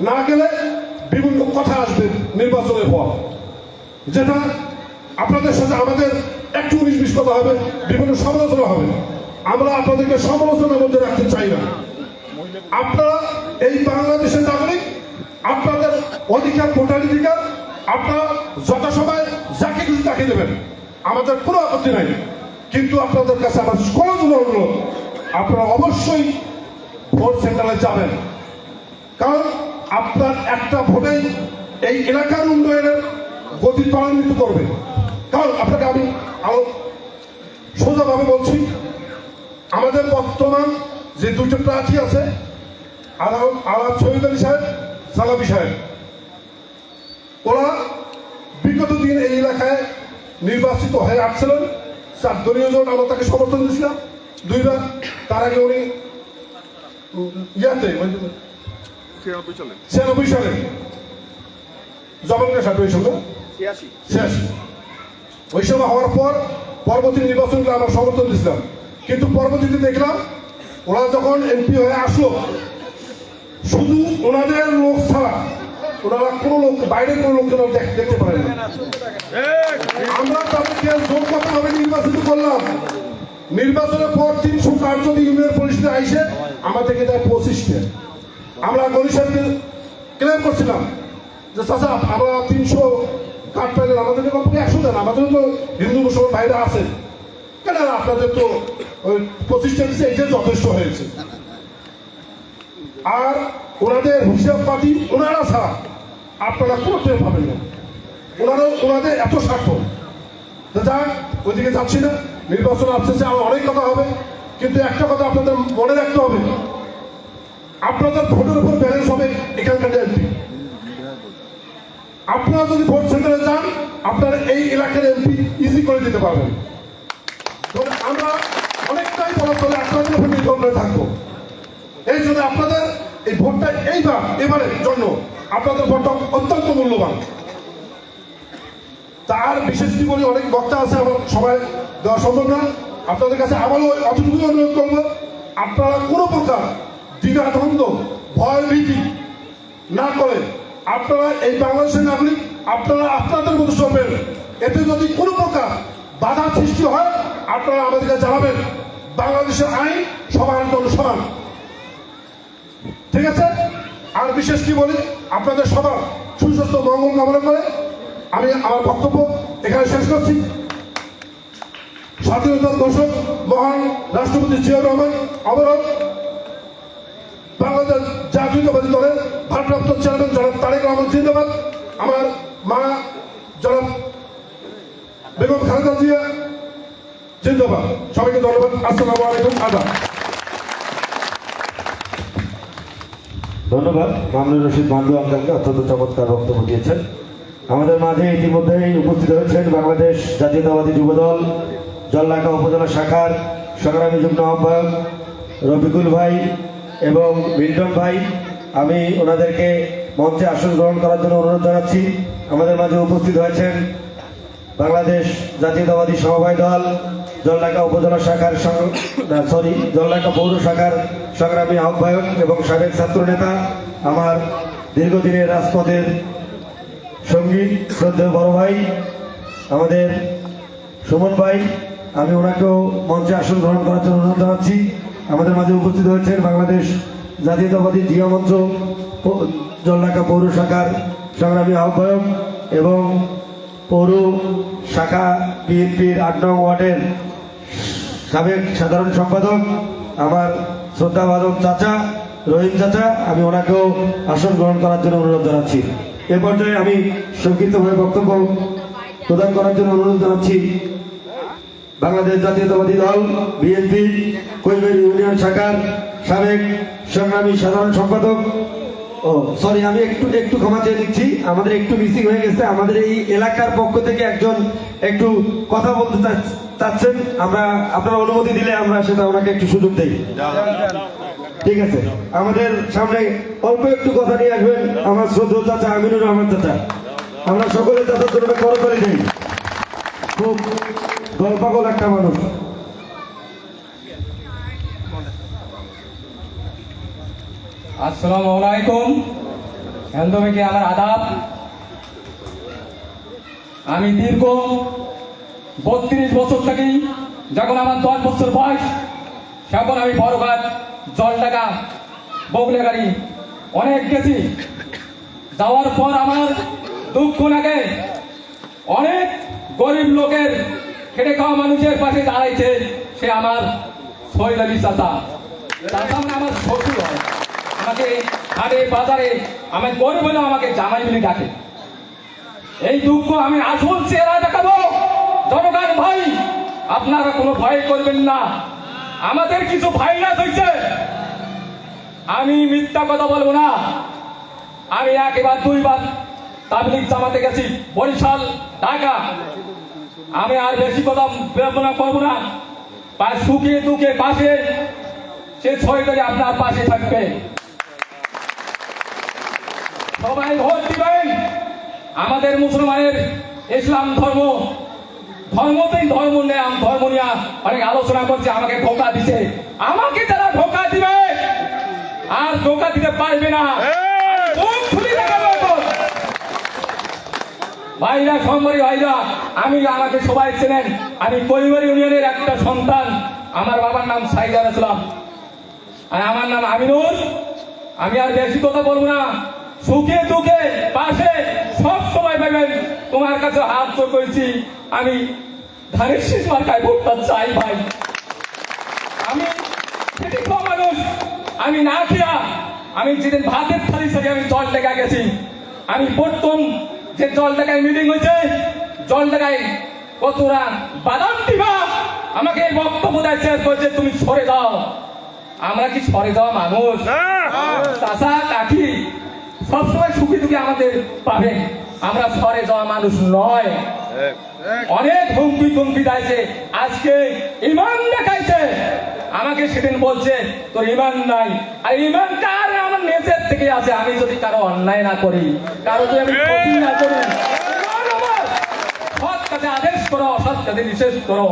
না গেলে বিভিন্ন কথা আসবে নির্বাচনের পর, যেটা আপনাদের সাথে আমাদের একটু 19-20 কথা হবে, বিভিন্ন সমালোচনা হবে। আমরা আপনাদেরকে সমালোচনার মধ্যে রাখতে চাই না। আপনারা এই বাংলাদেশের নাগরিক, আপনাদের অধিকার, ভোটাধিকার, আপনারা যথাসময় যাকে খুশি তাকে দেবেন, আমাদের কোনো আপত্তি নাই। কিন্তু আপনাদের কাছে আমার কোনো অনুরোধ, আপনারা অবশ্যই ভোট সেন্টারে যাবেন, কারণ আপনার একটা ভোটেই এই এলাকার উন্নয়নের গতি ত্বরান্বিত করবে। কারণ আপনাকে আমি আরো সোজাভাবে বলছি, আমাদের বর্তমান যে দুটো প্রার্থী আছে, আলাপ শহীদ আলী সাহেব, সালাবি সাহেব, ওরা বিগত দিন এই এলাকায় নির্বাচিত হয়ে আসছিলেন। 4 দলীয় জোট, আমরা তাকে সমর্থন দিয়েছিলাম 2 বার। তার আগে উনি 96 সালে জবানকে সাথে ওই সময় 86 ওই সময় হওয়ার পর পরবর্তী নির্বাচনকে আমরা সমর্থন দিয়েছিলাম, কিন্তু পরবর্তীতে দেখলাম ওরা যখন এমপি হয়ে আসলো শুধু ওনাদের লোক ছাড়া ওনারা কোনো লোক বাইরের কোনো লোককে দেখতে পারেন না। আমরা তাদেরকে জোরগতভাবে নির্বাচিত করলাম। নির্বাচনের পর 300 কার্ড যদি ইউনিয়ন পরিষদে আইসে আমাদেরকে দেয় 25টা। আমরা গণিসাকে ক্লেম করছিলাম যে চাচা আমরা 300 কার্ড পাইলেন, আমাদেরকে কমপক্ষে 100 দেন, আমাদের তো হিন্দু মুসলমান ভাইরা আছে, কেন আপনাদের তো ওই 25টা দিচ্ছে, এইটা যথেষ্ট হয়েছে। আর ওনাদের হিসাব পাতি ওনারা ছাড়া আপনারা কোনো টের পাবেন না। ওনাদের এত স্বার্থ। যাক, ওইদিকে যাচ্ছি না, নির্বাচন আসছে, আমার অনেক কথা হবে, কিন্তু একটা কথা আপনাদের মনে রাখতে হবে, আপনাদের ভোটের উপর ব্যালেন্স হবে এখানকার এমপি। আপনারা যদি ভোট সেন্টারে যান আপনার এই এলাকার এমপি ইজি করে দিতে পারবেন। আমরা অনেকটাই বলা চলে আপনাদের উপর নির্ভর করে থাকবো। এই জন্য আপনাদের এই ভোটটা এবারের জন্য আপনাদের ভোটটা অত্যন্ত মূল্যবান। তার বিশেষ কি বলি, অনেক বক্তা আছে, আমার সবাই দেওয়া সম্ভব না। আপনাদের কাছে আবারও অতটুকু অনুরোধ করবো, আপনারা কোনো প্রকার দ্বিধাদ্বন্দ্ব ভয় ভীতি না করে আপনারা এই বাংলাদেশের নাগরিক, আপনারা আপনাদের মতো চলবেন। এতে যদি কোনো প্রকার বাধা সৃষ্টি হয় আপনারা আমাদেরকে জানাবেন। বাংলাদেশের আইন সবার জন্য সমান, ঠিক আছে? আর বিশেষ কি বলি, আপনাদের সবার সুস্বাস্থ্য মঙ্গল কামনা করে আমি আমার বক্তব্য এখানে শেষ করছি। স্বাধীনতার ঘোষক মহান রাষ্ট্রপতি জিয়াউর রহমান অবরোধ, বাংলাদেশ জাতীয়তাবাদী দলের ভারপ্রাপ্ত চেয়ারম্যান জনাব তারেক রহমান জিন্দাবাদ, আমার মা জনাব বেগম খালেদা জিয়া জিন্দাবাদ। সবাইকে ধন্যবাদ। আসসালামু আলাইকুম। আদাব। ধন্যবাদ মামুনুর রশিদ মান্ডু আঙ্কালকে, অত্যন্ত চমৎকার বক্তব্য দিয়েছেন। আমাদের মাঝে ইতিমধ্যেই উপস্থিত হয়েছেন বাংলাদেশ জাতীয়তাবাদী যুবদল জলঢাকা উপজেলা শাখার সংগ্রামী যুগ্ম আহ্বায়ক রফিকুল ভাই এবং মিল্টন ভাই। আমি ওনাদেরকে মঞ্চে আসন গ্রহণ করার জন্য অনুরোধ জানাচ্ছি। আমাদের মাঝে উপস্থিত হয়েছেন বাংলাদেশ জাতীয়তাবাদী সমবায় দল জলঢাকা উপজেলা শাখার জলঢাকা পৌর শাখার সংগ্রামী আহ্বায়ক এবং সাবেক ছাত্র নেতা, আমার দীর্ঘদিনের রাজপথের সঙ্গী শ্রদ্ধেয় বড় ভাই আমাদের সুমন ভাই। আমি ওনাকেও মঞ্চে আসন গ্রহণ করার জন্য অনুরোধ জানাচ্ছি। আমাদের মাঝে উপস্থিত হয়েছেন বাংলাদেশ জাতীয়তাবাদী জিয়া মঞ্চ জলঢাকা পৌর শাখার সংগ্রামী আহ্বায়ক এবং পৌর শাখা বিএনপির 8 নং ওয়ার্ডের সাবেক সাধারণ সম্পাদক আমার শ্রদ্ধাভাজন চাচা রহিম চাচা। আমি ওনাকেও আসন গ্রহণ করার জন্য অনুরোধ জানাচ্ছি। এ পর্যায়ে আমি সংক্ষিপ্তভাবে বক্তব্য প্রদান করার জন্য অনুরোধ জানাচ্ছি বাংলাদেশ জাতীয়তাবাদী দল বিএনপি কৈবের ইউনিয়ন শাখার সাবেক সংগ্রামী সাধারণ সম্পাদক আমি একটু ক্ষমা চেয়ে দিচ্ছি, আমাদের একটু মিসিং হয়ে গেছে। আমাদের এই এলাকার পক্ষ থেকে একজন একটু কথা বলতে চাচ্ছেন, আপনারা অনুমতি দিলে আমরা সেটা ওনাকে একটু সুযোগ দেই। ঠিক আছে, আমাদের সামনে অল্প একটু কথা নিয়ে আসবেন আমার শ্রদ্ধেয় চাচা আমিনুর রহমান চাচা। আমরা সকলে চাচার জন্য করতালি দেই, খুব দলপাগল একটা মানুষ। আসসালামু আলাইকুম। হিন্দুকে আমার আদাব। আমি দীর্ঘ 32 বছর থেকে, যখন আমার 10 বছর বয়স তখন আমি বড়ঘাট জলঢাকা বগলেগাড়ি অনেক গেছি। যাওয়ার পর আমার দুঃখ লাগে, অনেক গরিব লোকের খেটে খাওয়া মানুষের পাশে দাঁড়াইছে সে আমার শহীদ আলী চাচা। চাচা মানে আমার শ্বশুর হয়, আমাকে হাটে বাজারে আমি গরিব হলে আমাকে জামাই বলে ডাকে। এই দুঃখ আমি আসল চেহারা দেখাবো। জনগণ ভাই, আপনারা কোনো ভয় করবেন না, আমাদের কিছু ভাইরাস হয়েছে। আমি মিথ্যা কথা বলবো না। আমি 1 বার 2 বার তাবলীগ জামাতে গেছি, বরিশাল, ঢাকা। আমি আর বেশি কথা বিড়ম্বনা করবো না। সুখে দুঃখে পাশে সে শহীদ আপনার পাশে থাকবে। সবাই ভোট দিবেন। আমাদের মুসলমানের ইসলাম ধর্ম নিয়ে অনেক আলোচনা করছে, আমাকে ধোকা দিছে। আমাকে যারা ধোকা দিবে আর ধোকা দিতে পারবে না। মুখ খুলে দেখাবো এখন। ভাইরা, সম্মানী ভাইরা, আমাকে সবাই চেনেন। আমি কৈমারি ইউনিয়নের একটা সন্তান। আমার বাবার নাম সাইদার ইসলাম আর আমার নাম আমিনুল। আমি আর বেশি কথা বলবো না। সুখে দুঃখে পাশে সব সময় পাবেন। তোমার কাছে হাত জোর করেছি। আমি ধানের শীষ মার্কায় ভোটটা চাই ভাই। আমি খেটে খাওয়া মানুষ। আমি না খেয়া, আমি যেদিন ভাতের থালি থেকে আমি জল লেগা গেছি। আমি প্রথম যে জল লেগায় মিটিং হয়েছে, জল লেগায় কতরা বাদাম দিবা, আমাকে এই বক্তব্য দেয় তুমি সরে দাও। আমরা কি সরে যাওয়া মানুষ? চাচা কাকি সবসময় সুখী দুঃখী আমাদের পাবেন। আমরা সরে যাওয়া মানুষ নয়। অনেক হুমকি টুমকি দিয়েছে, আজকে ইমান দেখাইছে। আমাকে সেদিন বলছে তোর ইমান নাই। আর ইমান কার? আমার নিজের থেকে আছে। আমি যদি কারো অন্যায় না করি, কারো যদি আমি ক্ষতি না করি, সৎ কাজে আদেশ করো, অসৎ কাজে নিষেধ করো।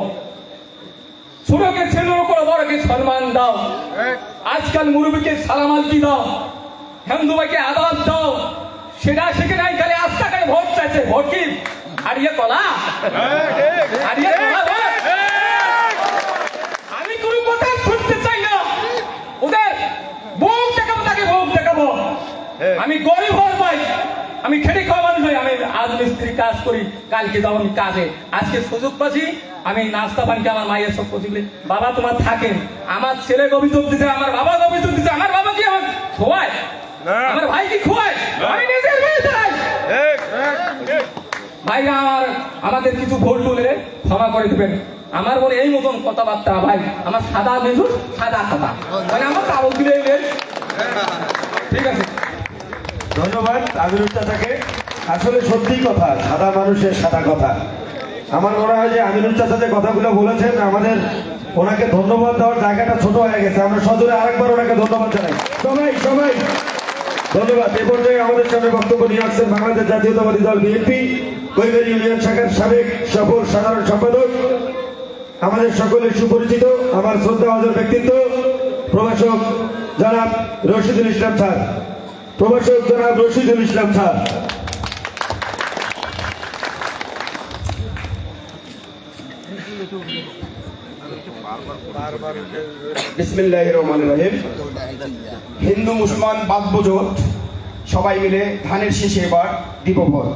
ছোটকে ছেলে করো, বড়কে সম্মান দাও। আজকাল মুরব্বীকে সালামালকি দাও, হিন্দু ভাইকে আদাব দাও। সেটা শিখে নাই, খালি আস্থা করে ভোট চাইছে। ভোট কি হারিয়ে কলা? হারিয়ে কলা ভোট? আমি কোনো কথা শুনতে চাই না। ওদের ভোগ দেখাবো, তাকে ভোগ দেখাবো। আমি গরিব হওয়ার ভাই, আমি খেটে খাওয়া মানুষ হই। আমি আজ মিস্ত্রি কাজ করি, কালকে যাবো আমি কাজে। আজকে সুযোগ পাচ্ছি, আমি নাস্তা পানিকে আমার মায়ের সব পছন্দ। বাবা তোমার থাকেন, আমার ছেলে অভিযোগ দিতে, আমার বাবা অভিযোগ দিতে। আমার বাবা কি আমার খোয়ায়? আমার ভাই কি খোয়ায়? আমি নিজের মেয়ে চাই। ভাইরা আমাদের কিছু ভুল টুলে ক্ষমা করে দিবেন। আমার বলে এই মতন কথাবার্তা ভাই, আমার সাদা মেজুর সাদা কথা, মানে আমার কাগজ দিলে ঠিক আছে। ধন্যবাদ আমিনুল চাচাকে। আসলে সত্যি কথা, সাদা মানুষের সাদা কথা। আমার মনে হয় যে আমিনুল চাচা যে কথাগুলো বলেছেন, আমাদের ওনাকে ধন্যবাদ দেওয়ার জায়গাটা ছোট হয়ে গেছে। আমরা সজোরে আরেকবার ওনাকে ধন্যবাদ জানাই। সবাই ধন্যবাদ। এ পর্যায়ে আমাদের সামনে বক্তব্য নিয়ে আসছেন বাংলাদেশ জাতীয়তাবাদী দল বিএনপি কৈমারি ইউনিয়ন শাখার সাবেক সফল সাধারণ সম্পাদক, আমাদের সকলের সুপরিচিত, আমার শ্রদ্ধাভাজন ব্যক্তিত্ব, প্রভাষক জনাব রশিদুল ইসলাম স্যার। বিসমিল্লাহির রহমানির রহিম। হিন্দু মুসলমান বাদ জোট সবাই মিলে ধানের শীষে এবার দিব ভোট।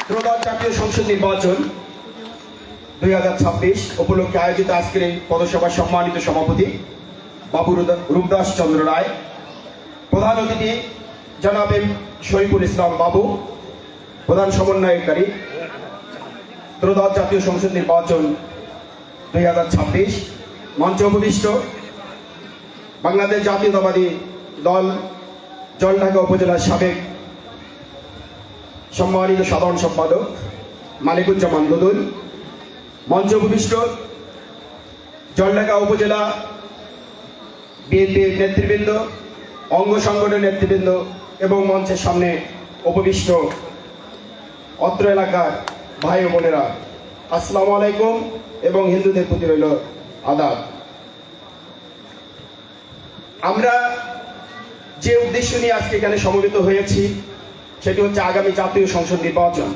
ত্রয়োদশ জাতীয় সংসদ নির্বাচন 2026 উপলক্ষে আয়োজিত আজকের এই পথসভার সম্মানিত সভাপতি বাবু রূপদাস চন্দ্র রায়, প্রধান অতিথি জনাব এম শরীফুল ইসলাম বাবু, প্রধান সমন্বয়কারী ত্রয়োদশ জাতীয় সংসদ নির্বাচন 2026, মঞ্চে উপবিষ্ট বাংলাদেশ জাতীয়তাবাদী দল জলঢাকা উপজেলার সাবেক সম্মানিত সাধারণ সম্পাদক মালিকুজ্জামান দুদুল, মঞ্চে উপবিষ্ট জলঢাকা উপজেলা বিএনপির নেতৃবৃন্দ, অঙ্গ সংগঠনের নেতৃবৃন্দ এবং মঞ্চের সামনে উপবিষ্ট অত্র এলাকার ভাই ও বোনেরা, আসসালামু আলাইকুম এবং হিন্দুদের প্রতি রইল আদাব। আমরা যে উদ্দেশ্য নিয়ে আজকে এখানে সমবেত হয়েছি সেটি হচ্ছে আগামী জাতীয় সংসদ নির্বাচন।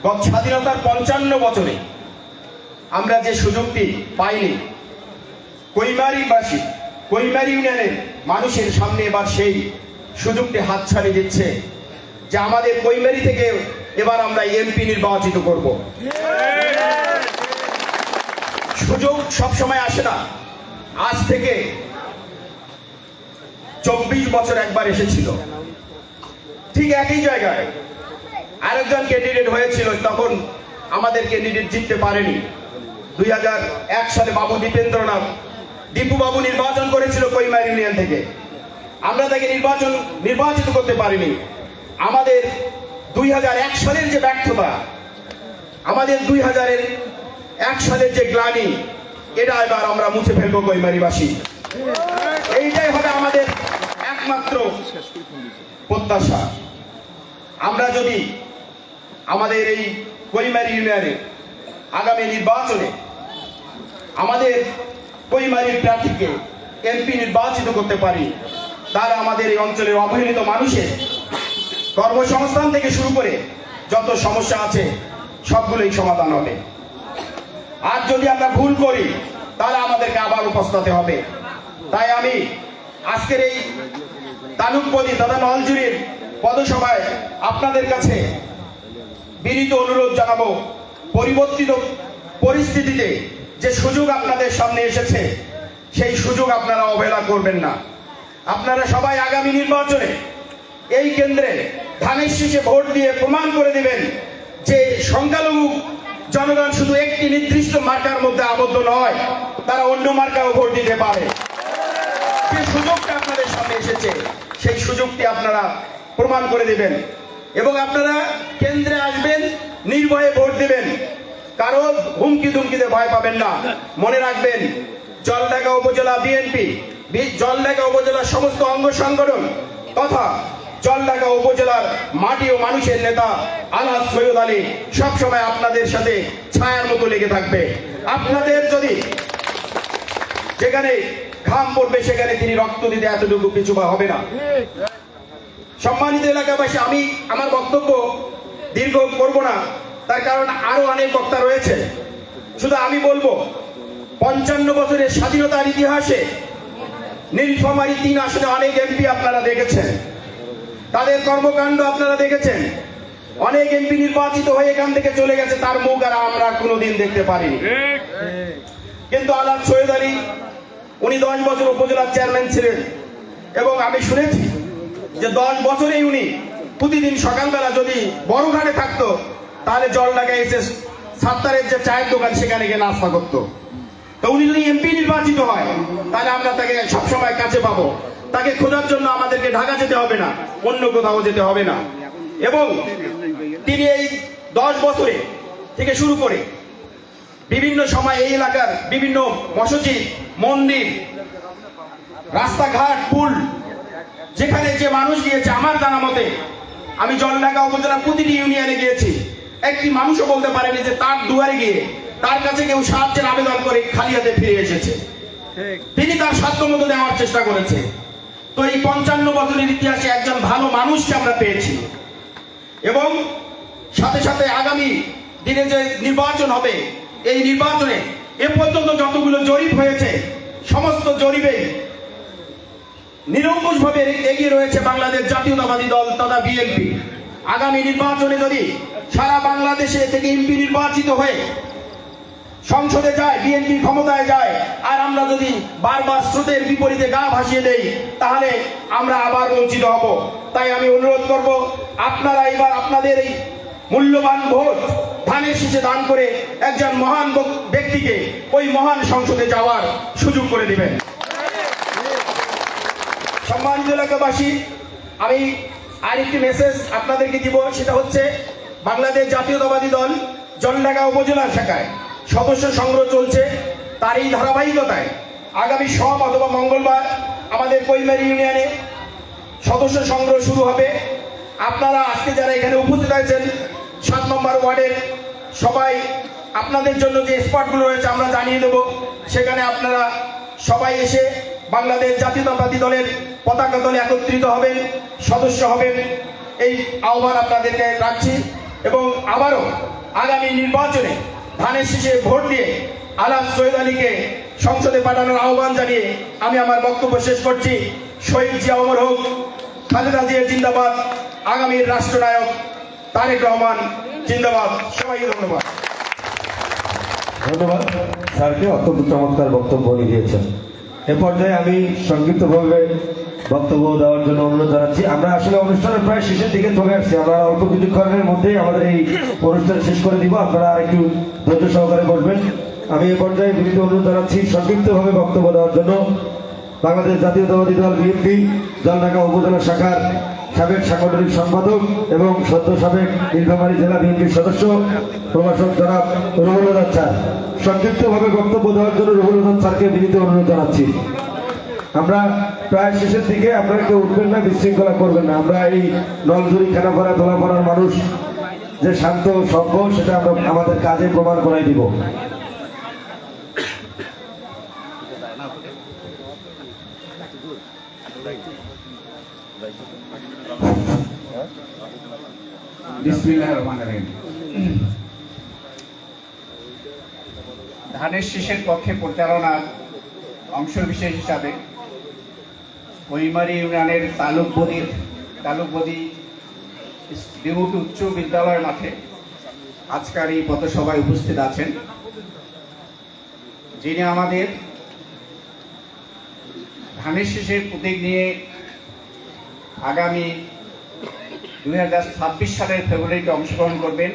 গত স্বাধীনতার 55 বছরে আমরা যে সুযোগটি পাইনি, কৈমারি ইউনিয়নের মানুষের সামনে এবার সেই সুযোগটি হাতছানি দিচ্ছে যে আমাদের কৈমারি থেকে এবার আমরা এমপি নির্বাচিত করব। সুযোগ সবসময় আসে না। আজ থেকে 24 বছর একবার এসেছিল, ঠিক একই জায়গায় আরেকজন ক্যান্ডিডেট হয়েছিল, তখন আমাদের ক্যান্ডিডেট জিততে পারেনি। 2001 সালে বাবু দীপু বাবু নির্বাচন করেছিল কৈমারি ইউনিয়ন থেকে, আমরা তাকে নির্বাচিত করতে পারিনি। আমাদের 2001 সালের যে ব্যর্থতা, আমাদের 2001 সালের যে গ্লানি, এটা এবার আমরা মুছে ফেলবো কৈমারিবাসী। এইটাই হবে আমাদের একমাত্র প্রত্যাশা। আমরা যদি আমাদের এই কৈমারি ইউনিয়নে আগামী নির্বাচনে আমাদের কৈমারির প্রার্থীকে এমপি নির্বাচিত করতে পারি, তারা আমাদের এই অঞ্চলের অবহেলিত মানুষের কর্মসংস্থান থেকে শুরু করে যত সমস্যা আছে সবগুলোই সমাধান হবে। আর যদি আমরা ভুল করি তাহলে আমাদেরকে আবার উপস্থাতে হবে। তাই আমি আজকের এই তালুকপতি তথা নলজুরির পদসভায় আপনাদের কাছে বিনীত অনুরোধ জানাবো, পরিবর্তিত পরিস্থিতিতে যে সুযোগ আপনাদের সামনে এসেছে সেই সুযোগ আপনারা অবহেলা করবেন না। আপনারা সবাই আগামী নির্বাচনে এই কেন্দ্রে ধানের শীষে ভোট দিয়ে প্রমাণ করে দিবেন যে সংখ্যালঘু জনগণ শুধু একটি নির্দিষ্ট মার্কার মধ্যে আবদ্ধ নয়, তারা অন্য মার্কাও ভোট দিতে পারে। যে সুযোগটা আপনাদের সামনে এসেছে সেই সুযোগটি আপনারা প্রমাণ করে দিবেন এবং আপনারা কেন্দ্রে আসবেন, নির্ভয়ে ভোট দিবেন, কারো হুমকি ধুমকিতে ভয় পাবেন না। মনে রাখবেন, জলঢাকা উপজেলা বিএনপি, জলঢাকা উপজেলার সমস্ত অঙ্গ সংগঠন তথা জলঢাকা উপজেলার মাটি ও মানুষের নেতা আলহাজ সৈয়দ আলী সবসময় আপনাদের সাথে ছায়ার মতো লেগে থাকবে। আপনাদের যদি যেখানে ঘাম পড়বে সেখানে তিনি রক্ত দিতে এতটুকু পিছু পা হবে না। সম্মানিত এলাকাবাসী, আমি আমার বক্তব্য দীর্ঘ করব না, তার কারণ আরো অনেক বক্তা রয়েছে। শুধু আমি বলবো, 55 বছরের স্বাধীনতার ইতিহাসে নীলফামারী 3 আসনে অনেক এমপি আপনারা দেখেছেন, তাদের কর্মকাণ্ড আপনারা দেখেছেন। অনেক এমপি নির্বাচিত হয়ে এখান থেকে চলে গেছে, তার মুখ আর আমরা কোনোদিন দেখতে পারিনি। কিন্তু আলহাজ সৈয়দ আলী উনি 10 বছর উপজেলার চেয়ারম্যান ছিলেন এবং আমি শুনেছি যে 10 বছরেই উনি প্রতিদিন সকালবেলা যদি বড়ঘাটে থাকতো তাহলে জলঢাকা এসে সাত্তারের যে চায়ের দোকান সেখানে গিয়ে নাস্তা করতো। তো উনি যদি এমপি নির্বাচিত হয় তাহলে আমরা তাকে সবসময় কাছে পাবো। তাকে খোঁজার জন্য আমাদেরকে ঢাকা যেতে হবে না, অন্য কোথাও যেতে হবে না। এবং তিনি এই 10 বছরে থেকে শুরু করে বিভিন্ন সময় এই এলাকার বিভিন্ন মসজিদ, মন্দির, রাস্তাঘাট, পুল, যেখানে যে মানুষ গিয়েছে, আমার জানা মতে আমি জলঢাকা উপজেলার প্রতিটি ইউনিয়নে গিয়েছি, একটি মানুষও বলতে পারেনি যে তার দুয়ারে গিয়ে তার কাছে কেউ সাহায্যের আবেদন করে খালি হাতে ফিরে এসেছে। তিনি তার সাধ্যমতো দেওয়ার চেষ্টা করেছে। তো এই 55 বছরের ইতিহাসে একজন ভালো মানুষকে আমরা পেয়েছি এবং সাথে সাথে আগামী দিনে যে নির্বাচন হবে, এই নির্বাচনে এ পর্যন্ত যতগুলো জরিপ হয়েছে সমস্ত জরিপে নিরঙ্কুশভাবে এগিয়ে রয়েছে বাংলাদেশ জাতীয়তাবাদী দল তথা বিএনপি। আগামী নির্বাচনে যদি সারা বাংলাদেশে থেকে এমপি নির্বাচিত হয়ে সংসদে যায়, বিএনপি ক্ষমতায় যায়, আর আমরা যদি বারবার স্রোতের বিপরীতে গা ভাসিয়ে দেই তাহলে আমরা আবার বঞ্চিত হব। তাই আমি অনুরোধ করব, আপনারা এবার আপনাদের এই মূল্যবান ভোট ধানের শীষে দান করে একজন মহান ব্যক্তিকে ওই মহান সংসদে যাওয়ার সুযোগ করে দিবেন। সম্মানিত এলাকাবাসী, আমি আরেকটি মেসেজ আপনাদেরকে দিব, সেটা হচ্ছে বাংলাদেশ জাতীয়তাবাদী দল জলঢাকা উপজেলা শাখায় সদস্য সংগ্রহ চলছে। তার এই ধারাবাহিকতায় আগামী সোম অথবা মঙ্গলবার আমাদের কৈমারি ইউনিয়নে সদস্য সংগ্রহ শুরু হবে। আপনারা আজকে যারা এখানে উপস্থিত আছেন 7 নম্বর ওয়ার্ডের সবাই, আপনাদের জন্য যে স্পটগুলো রয়েছে আমরা জানিয়ে দেব, সেখানে আপনারা সবাই এসে বাংলাদেশ জাতীয়তাবাদী দলের পতাকা দলে একত্রিত হবেন, সদস্য হবেন, এই আহ্বান আপনাদেরকে রাখছি। এবং আবারও আগামী নির্বাচনে ধানের শীষে ভোট দিয়ে আলহাজ সৈয়দ আলীকে সংসদে পাঠানোর আহ্বান জানিয়ে আমি আমার বক্তব্য শেষ করছি। শহীদ জিয়া অমর হোক, খালেদা জিয়া জিন্দাবাদ, আগামীর রাষ্ট্রনায়ক তারেক রহমান জিন্দাবাদ। সবাইকে ধন্যবাদ। ধন্যবাদ স্যারকে, অত্যন্ত চমৎকার বক্তব্য উনি দিয়েছেন। এ পর্যায়ে আমি সংক্ষিপ্তভাবে বক্তব্য দেওয়ার জন্য অনুরোধ জানাচ্ছি। আমরা আসলে অনুষ্ঠানের প্রায় শেষের দিকে চলে আসছি, আমরা অল্প কিছুক্ষণের মধ্যেই আমাদের এই অনুষ্ঠান শেষ করে দিব, আপনারা একটু ধৈর্য সহকারে বসবেন। আমি এ পর্যায়ে বিনীত অনুরোধ জানাচ্ছি সংক্ষিপ্তভাবে বক্তব্য দেওয়ার জন্য বাংলাদেশ জাতীয়তাবাদী দল বিএনপি জলঢাকা উপজেলা শাখার সাবেক সাংগঠনিক সম্পাদক এবং সদ্য সাবেক নীলফামারী জেলা বিএনপির সদস্য প্রভাষক জনাব রুহুল আজাদ স্যার, সংক্ষিপ্তভাবে বক্তব্য দেওয়ার জন্য রুহুল আজাদ স্যারকে বিনীত অনুরোধ জানাচ্ছি। আমরা প্রায় শেষের দিকে, আপনারা কেউ উঠবেন না, বিশৃঙ্খলা করবেন না। আমরা এই নলঝুরি খানাপাড়া ধোলাপাড়ার মানুষ যে শান্ত সভ্য, সেটা আমরা আমাদের কাজে প্রমাণ করাই দিব। বিসমিল্লাহির রহমানির রহিম। ধানের শীষের পক্ষে প্রচারণার অংশবিশেষ হিসাবে কৈমারি ইউনিয়নের তালুকবদি বিমুখী উচ্চ বিদ্যালয় মাঠে আজকের এই পথসভায় উপস্থিত আছেন, যিনি আমাদের ধানের শীষের প্রতীক নিয়ে আগামী 2026 সালের ফেব্রুয়ারিতে অংশগ্রহণ করবেন,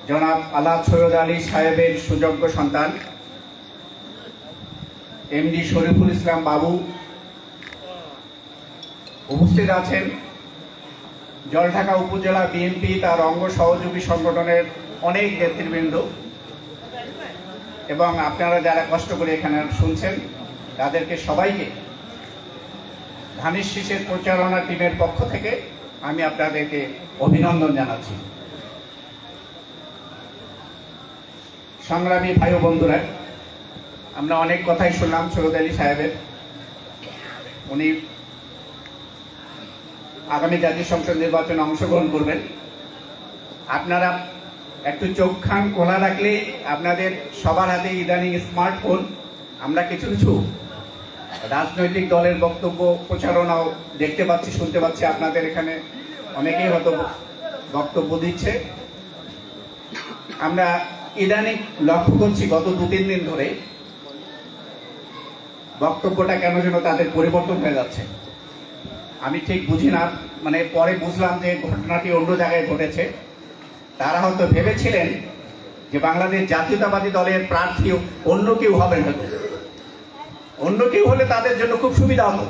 জনাব আলা সৈয়দ আলী সাহেবের সুযোগ্য সন্তান এমডি শরীফুল ইসলাম বাবু। উপস্থিত আছেন জলঢাকা উপজেলা বিএনপি, তার অঙ্গ সহযোগী সংগঠনের অনেক নেতৃবৃন্দ, এবং আপনারা যারা কষ্ট করে এখানে শুনছেন তাদেরকে সবাইকে ধানের শীষের প্রচারণা টিমের পক্ষ থেকে আমি আপনাদেরকে অভিনন্দন জানাচ্ছি। সংগ্রামী ভাই ও বন্ধুরা, আমরা অনেক কথাই শুনলাম সৈয়দ আলী সাহেবের। উনি আগামী জাতীয় সংসদ নির্বাচনে অংশগ্রহণ করবেন। আপনারা একটু চোখ খান খোলা রাখলে আপনাদের সবার হাতে ইদানিং স্মার্টফোন, আমরা কিছু কিছু রাজনৈতিক দলের বক্তব্য প্রচারণাও দেখতে পাচ্ছি, শুনতে পাচ্ছি। আপনাদের এখানে অনেকেই হয়তো বক্তব্য দিচ্ছে। আমরা ইদানিং লক্ষ্য করছি গত 2-3 দিন ধরে বক্তব্যটা কেন যেন তাদের পরিবর্তন হয়ে যাচ্ছে। আমি ঠিক বুঝি না, মানে পরে বুঝলাম যে ঘটনাটি অন্য জায়গায় ঘটেছে। তারা হয়তো ভেবেছিলেন যে বাংলাদেশ জাতীয়তাবাদী দলের প্রার্থী অন্য কেউ হবেন, হয়তো অন্য কেউ হলে তাদের জন্য খুব সুবিধা হতো।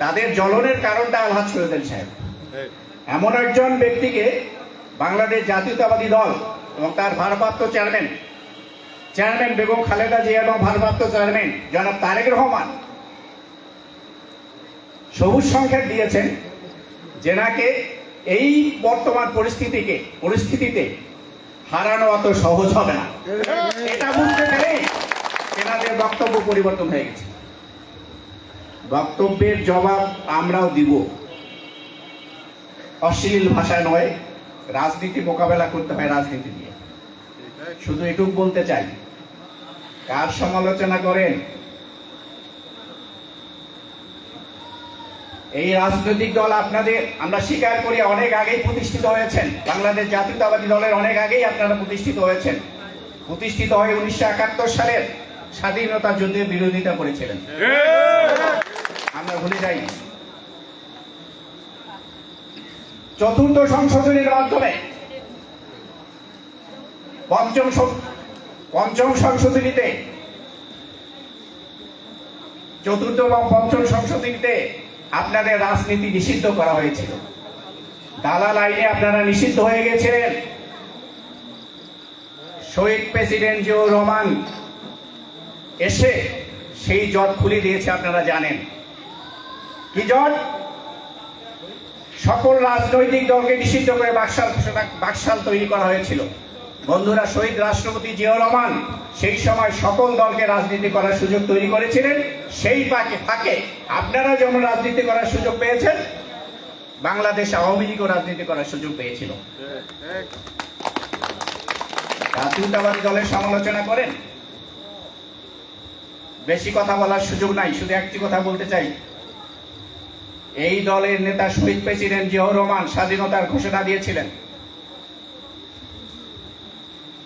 তাদের জ্বলনের কারণটা আলহাজ সৈয়দ আলী সাহেব, এমন একজন ব্যক্তিকে বাংলাদেশ জাতীয়তাবাদী দল এবং তার ভারপ্রাপ্ত চেয়ারম্যান বেগম খালেদা জিয়া এবং ভারপ্রাপ্ত চেয়ারম্যান জনাব তারেক রহমান সবুজ সংকেত দিয়েছেন, যেনাকে এই বর্তমান পরিস্থিতিতে হারানো অত সহজ হবে না। এটা বুঝতে পেরেই এনাদের বক্তব্য পরিবর্তন হয়ে গেছে। বক্তব্যের জবাব আমরাও দিব, অশ্লীল ভাষা নয়। রাজনীতি মোকাবেলা করতে হয় রাজনীতি দিয়ে। শুধু এটুকু বলতে চাই, কার সমালোচনা করেন? এই রাজনৈতিক দল আপনাদের, আমরা স্বীকার করি, অনেক আগেই প্রতিষ্ঠিত হয়েছেন। বাংলাদেশ জাতীয়তাবাদী দলের অনেক আগেই আপনারা প্রতিষ্ঠিত হয়েছেন। প্রতিষ্ঠিত হয়ে 1971 সালের স্বাধীনতা যুদ্ধের বিরোধিতা করেছিলেন, আমরা ভুলে যাই। চতুর্থ সংশোধনীর মাধ্যমে পঞ্চম সংশোধনীতে, চতুর্থ এবং পঞ্চম সংশোধনীতে আপনাদের রাজনীতি নিষিদ্ধ করা হয়েছিল। দালাল আইনে আপনারা নিষিদ্ধ হয়ে গেছিলেন। শহীদ প্রেসিডেন্ট জিয়াউর রহমান এসে সেই জট খুলে দিয়েছে, আপনারা জানেন। কি জট? সকল রাজনৈতিক দলকে নিষিদ্ধ করে বাকশাল তৈরি করা হয়েছিল। বন্ধুরা, শহীদ রাষ্ট্রপতি জিয়াউর রহমান সেই সময় সকল দলকে রাজনীতি করার সুযোগ তৈরি করেছিলেন। সেই ফাঁকে আপনারা যেমন রাজনীতি করার সুযোগ পেয়েছেন, বাংলাদেশ আওয়ামী লীগও রাজনীতি করার সুযোগ পেয়েছিল। জাতীয়তাবাদী দলের সমালোচনা করেন, বেশি কথা বলার সুযোগ নাই, শুধু একটি কথা বলতে চাই। এই দলের নেতা শহীদ প্রেসিডেন্ট জিয়াউর রহমান স্বাধীনতার ঘোষণা দিয়েছিলেন।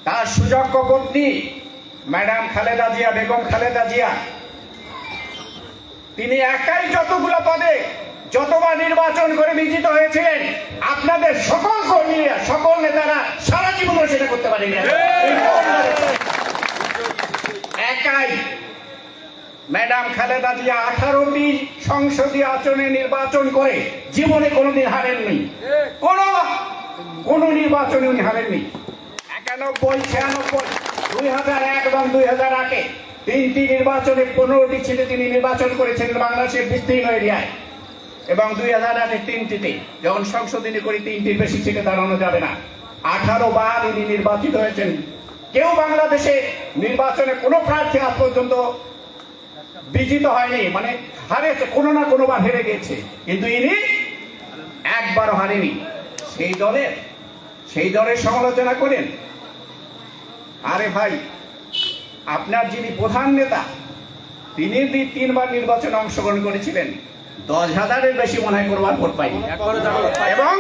তার সুযোগ্য পত্নী ম্যাডাম খালেদা জিয়া, বেগম খালেদা জিয়া, তিনি একাই যতগুলো পদে যতবার নির্বাচন করে বিজিত হয়েছিলেন, আপনাদের সকল কর্মীরা, সকল নেতারা সারা জীবনও সেটা করতে পারেনি। একাই ম্যাডাম খালেদা জিয়া 18টি সংসদীয় আসনে নির্বাচন করে জীবনে কোনোদিন হারেননি। কোন নির্বাচনে উনি হারেননি। 91, 96, 2001 এবং 2008 3টি নির্বাচনে 15টি ছিটে তিনি নির্বাচন করেছিলেন বাংলাদেশের বিস্তীর্ণ এরিয়ায়, এবং 2008-এর 3টিতে যখন সংশোধনী করে 3টির বেশি ছিটে দাঁড়ানো যাবে না। 18 বার ইনি নির্বাচিত হয়েছেন। কেউ বাংলাদেশে নির্বাচনে কোনো প্রার্থী আজ পর্যন্ত বিজিত হয়নি, মানে হারেছে, কোনো না কোনো বার হেরে গেছে, কিন্তু ইনি একবারও হারেনি। সেই দলের সমালোচনা করেন। আরে ভাই, আপনার যিনি প্রধান নেতা তিনি 3বার নির্বাচনে অংশগ্রহণ করেছিলেন, 10,000-এর বেশি মনে হয় করবার ভোট পাইনি, এবং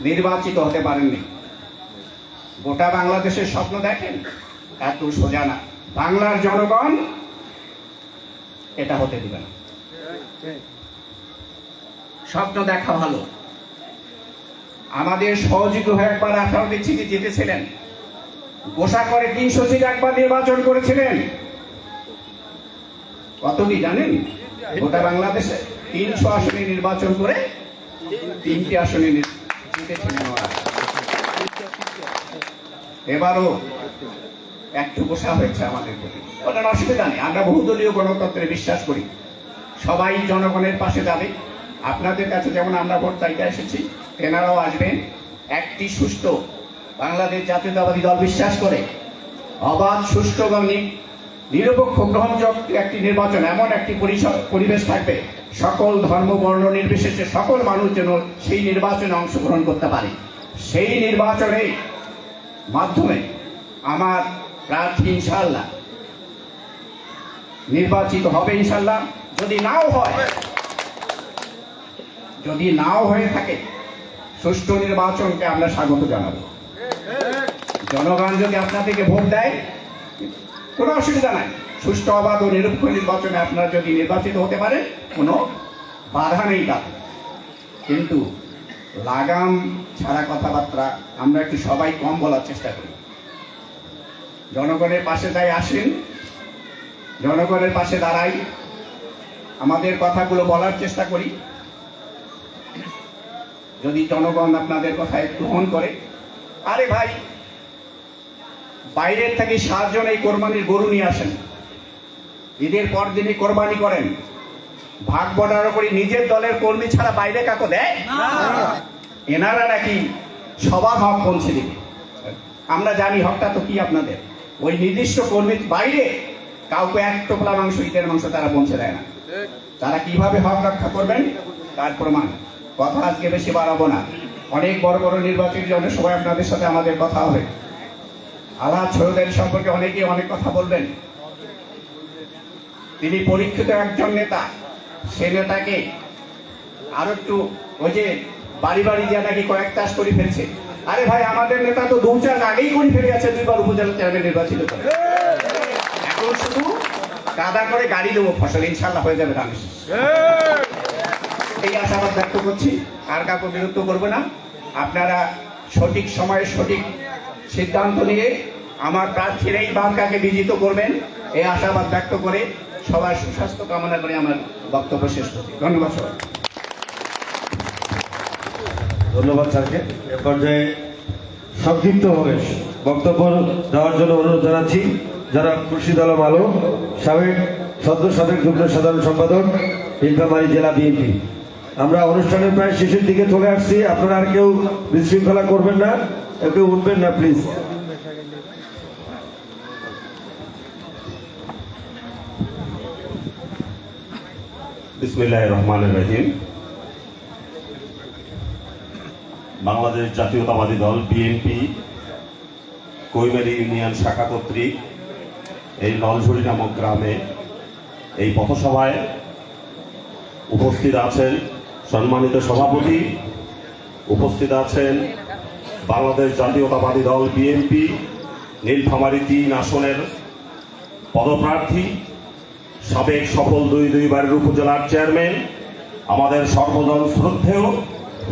নির্বাচিত হতে পারেননি। গোটা বাংলাদেশের স্বপ্ন দেখেন, এত সোজা না। বাংলার জনগণ এটা হতে দিবে না। স্বপ্ন দেখা ভালো। আমাদের সহযোগী হয়ে একবার 18টি সিটে জিতেছিলেন, গোসা করে 300 সিট একবার নির্বাচন করেছিলেন। কতটি জানেন? গোটা বাংলাদেশে 300 আসনে নির্বাচন করে 3টি আসনে জিতেছিলেন ওরা। এবারও একটু গোসা হয়েছে আমাদের প্রতি, ওটার অসুবিধা নেই। আমরা বহুদলীয় গণতন্ত্রে বিশ্বাস করি, সবাই জনগণের পাশে যাবে। আপনাদের কাছে যেমন আমরা ভোট চাইতে এসেছি, এনারাও আসবেন। একটি সুষ্ঠু বাংলাদেশ জাতীয়তাবাদী দল বিশ্বাস করে অবাধ, সুষ্ঠু এবং নিরপেক্ষ গ্রহণযোগ্য একটি নির্বাচন, এমন একটি পরিবেশ থাকবে সকল ধর্ম বর্ণ নির্বিশেষে সকল মানুষ যেন সেই নির্বাচনে অংশগ্রহণ করতে পারে। সেই নির্বাচনের মাধ্যমে আমার প্রার্থী ইনশাআল্লাহ নির্বাচিত হবে ইনশাআল্লাহ। যদি নাও হয়ে থাকে, সুষ্ঠু নির্বাচনকে আমরা স্বাগত জানাবো। জনগণ যদি আপনাদেরকে ভোট দেয়, কোনো অসুবিধা নাই। সুষ্ঠু, অবাধ ও নিরপেক্ষ নির্বাচনে আপনারা যদি নির্বাচিত হতে পারেন, কোনো বাধা নেই তাতে। কিন্তু লাগাম ছাড়া কথাবার্তা আমরা একটু সবাই কম বলার চেষ্টা করি। জনগণের পাশে তাই আসেন, জনগণের পাশে দাঁড়াই, আমাদের কথাগুলো বলার চেষ্টা করি। যদি জনগণ আপনাদের কথা গ্রহণ করে, আরে ভাই, বাইরের থেকে 7 জন এই কোরবানির গরু নিয়ে আসেন, ঈদের পর দিনই কোরবানি করেন, ভাগ বটারা করে নিজের দলের কর্মী ছাড়া বাইরে কাকে দেয়? এনারা নাকি সবার হক পৌঁছে দিবে। আমরা জানি হকটা তো কি আপনাদের, ওই নির্দিষ্ট কর্মীর বাইরে কাউকে 1 টোপলা মাংস, ঈদের মাংস তারা পৌঁছে দেয় না। তারা কিভাবে হক রক্ষা করবেন তার প্রমাণ। কথা আজকে বেশি বাড়াবো না, অনেক বড় বড় নির্বাচনী জনসভায় আপনাদের সাথে আমাদের কথা হবে। আলাদ সৈয়দের সম্পর্কে অনেকেই অনেক কথা বলবেন। তিনি পরীক্ষিত একজন নেতা, সে নেতাকে আরো একটু ওই যে বাড়ি বাড়ি যে নাকি কয়েক চাষ করে ফেলছে। আরে ভাই, আমাদের নেতা তো 2 চাষ আগেই করে ফেলে গেছে, 2বার উপজেলা চেয়ারম্যান নির্বাচিত করে। এখন শুধু কাদা করে গাড়ি দেবো, ফসল ইনশাল্লাহ হয়ে যাবে ধান শেষ। এই আশাবাদ ব্যক্ত করছি, আর কাউকে বিরক্ত করবো না। আপনারা সঠিক সময়ে সঠিক সিদ্ধান্ত নিয়ে আমার প্রার্থীর এই বার্তাকে বিজিত করবেন, এই আশাবাদ ব্যক্ত করে সবার সুস্বাস্থ্য কামনা করে আমার বক্তব্য শেষ করছি। ধন্যবাদ সবাই। ধন্যবাদ স্যারকে। এ পর্যায়ে সংক্ষিপ্তভাবে বক্তব্য দেওয়ার জন্য অনুরোধ জানাচ্ছি যারা খুরশিদ আলম আলো, সাবেক যুগ্ম সাধারণ সম্পাদক, নীলফামারী জেলা বিএনপি। আমরা অনুষ্ঠানের প্রায় শেষের দিকে চলে আসছি, আপনারা আর কেউ বিশৃঙ্খলা করবেন না, কেউ উঠবেন না প্লিজ। বিসমিল্লাহির রহমানির রহিম। বাংলাদেশ জাতীয়তাবাদী দল বিএনপি কৈমেরি ইউনিয়ন শাখা কর্তৃক এই নলঝুড়ি নামক গ্রামে এই পথসভায় উপস্থিত আছেন সম্মানিত সভাপতি, উপস্থিত আছেন বাংলাদেশ জাতীয়তাবাদী দল বিএনপি নীলফামারী 3 আসনের পদপ্রার্থী, সাবেক সফল 2বারের উপজেলার চেয়ারম্যান, আমাদের সর্বজন শ্রদ্ধেয়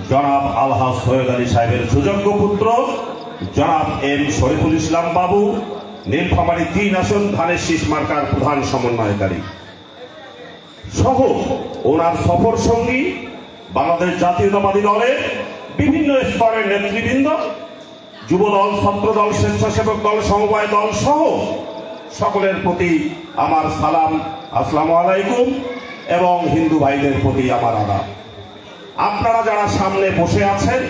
জনাব আলহাজ সৈয়দ আলী সাহেবের সুযোগ্য পুত্র জনাব এম শরীফুল ইসলাম বাবু, নীলফামারী 3 আসন ধানের শীষ মার্কার প্রধান সমন্বয়কারী সহ ওনার সফর সঙ্গী বাংলাদেশ জাতীয়তাবাদী দলের বিভিন্ন স্তরের নেতৃবৃন্দ, যুবদল, ছাত্রদল, স্বেচ্ছাসেবক দল, সমবায় দল সহ সকলের প্রতি আমার সালাম, আসসালামু আলাইকুম, এবং হিন্দু ভাইদের প্রতি আমার আদাব। আপনারা যারা সামনে বসে আছেন,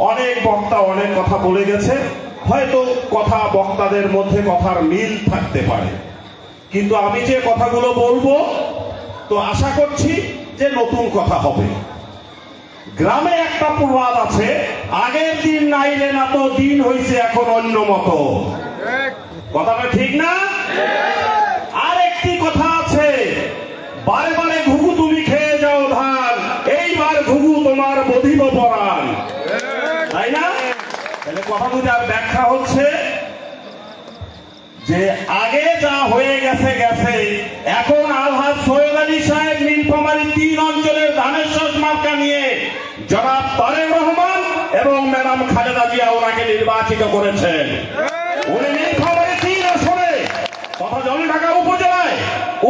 অনেক বক্তা অনেক কথা বলে গেছে, হয়তো কথা বক্তাদের মধ্যে কথার মিল থাকতে পারে, কিন্তু আমি যে কথাগুলো বলবো তো আশা করছি যে নতুন কথা হবে। গ্রামে একটা প্রবাদ আছে, আগের দিন নাইলে না তো দিন হইছে এখন অন্য মতো। কথাটা ঠিক না? আর একটি কথা আছে, বারে বারে ঘুঘু তুমি খেয়ে যাও ধান, এইবার ঘুঘু তোমার বধিব পরাণ, তাই না? তাহলে কথা বুঝে আর ব্যাখ্যা হচ্ছে যে আগে যা হয়ে গেছে গেছে, এখন আলহাজ সৈয়দ আলী সাহেব নীলফামারী 3 অঞ্চলের ধানের শীষ মার্কা নিয়ে জনাব তারেক রহমান এবং ম্যাডাম খালেদা জিয়া ওনাকে নির্বাচিত করেছেন। উনি নীলফামারী 3 আসনে তথা জলঢাকা উপজেলায়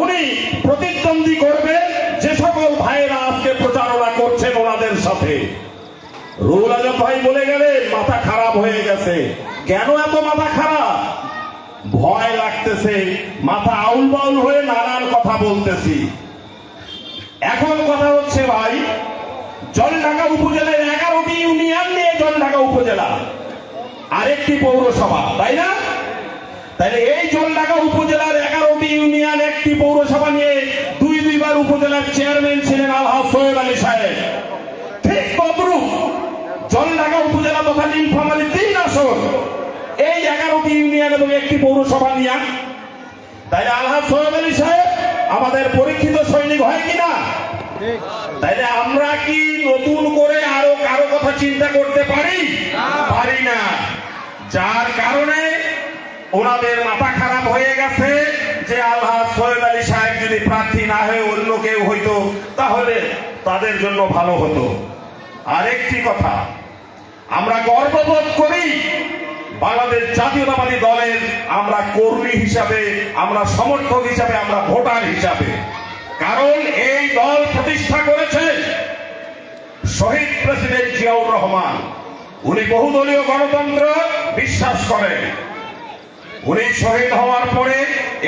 উনি প্রতিদ্বন্দ্বী করবে যে সকল ভাইয়েরা আজকে প্রচারণা করছেন ওনাদের সাথে। রুহুল আজম ভাই বলে গেলেন মাথা খারাপ হয়ে গেছে। কেন এত মাথা খারাপ? ভয় লাগতেছে, মাথা আউল বাউল হয়ে নানান কথা বলতেছি। এখন কথা হচ্ছে ভাই, জলঢাকা উপজেলার 11টি ইউনিয়ন নিয়ে জলঢাকা উপজেলা, আরেকটি পৌরসভা, তাই না? তাহলে এই জলঢাকা উপজেলার 11টি ইউনিয়ন, একটি পৌরসভা নিয়ে দুইবার উপজেলার চেয়ারম্যান ছিলেন আলহাজ সৈয়দ আলী সাহেব। ঠিক তদ্রুপ জলঢাকা উপজেলা তথা নীলফামারী 3 আসন, এই 11টি ইউনিয়ন এবং একটি পৌরসভা নিয়ে, তাইলে আলহাজ সৈয়দ আলী সাহেব আমাদের পরীক্ষিত সৈনিক হয় কিনা? তাইলে আমরা কি নতুন করে আরো কারো কথা চিন্তা করতে পারি? পারি না। যার কারণে ওনাদের মাথা খারাপ হয়ে গেছে যে আলহাজ সৈয়দ আলী সাহেব যদি প্রার্থী না হয়ে অন্য কেউ হইতো তাহলে তাদের জন্য ভালো হতো। আরেকটি কথা, আমরা গর্ববোধ করি বাংলাদেশ জাতীয়তাবাদী দলের আমরা কর্মী হিসাবে, আমরা সমর্থক হিসাবে, আমরা ভোটার হিসাবে। কারণ এই দল প্রতিষ্ঠা করেছে শহীদ প্রেসিডেন্ট জিয়াউর রহমান। উনি বহুদলীয় গণতন্ত্র বিশ্বাস করেন। উনি শহীদ হওয়ার পরে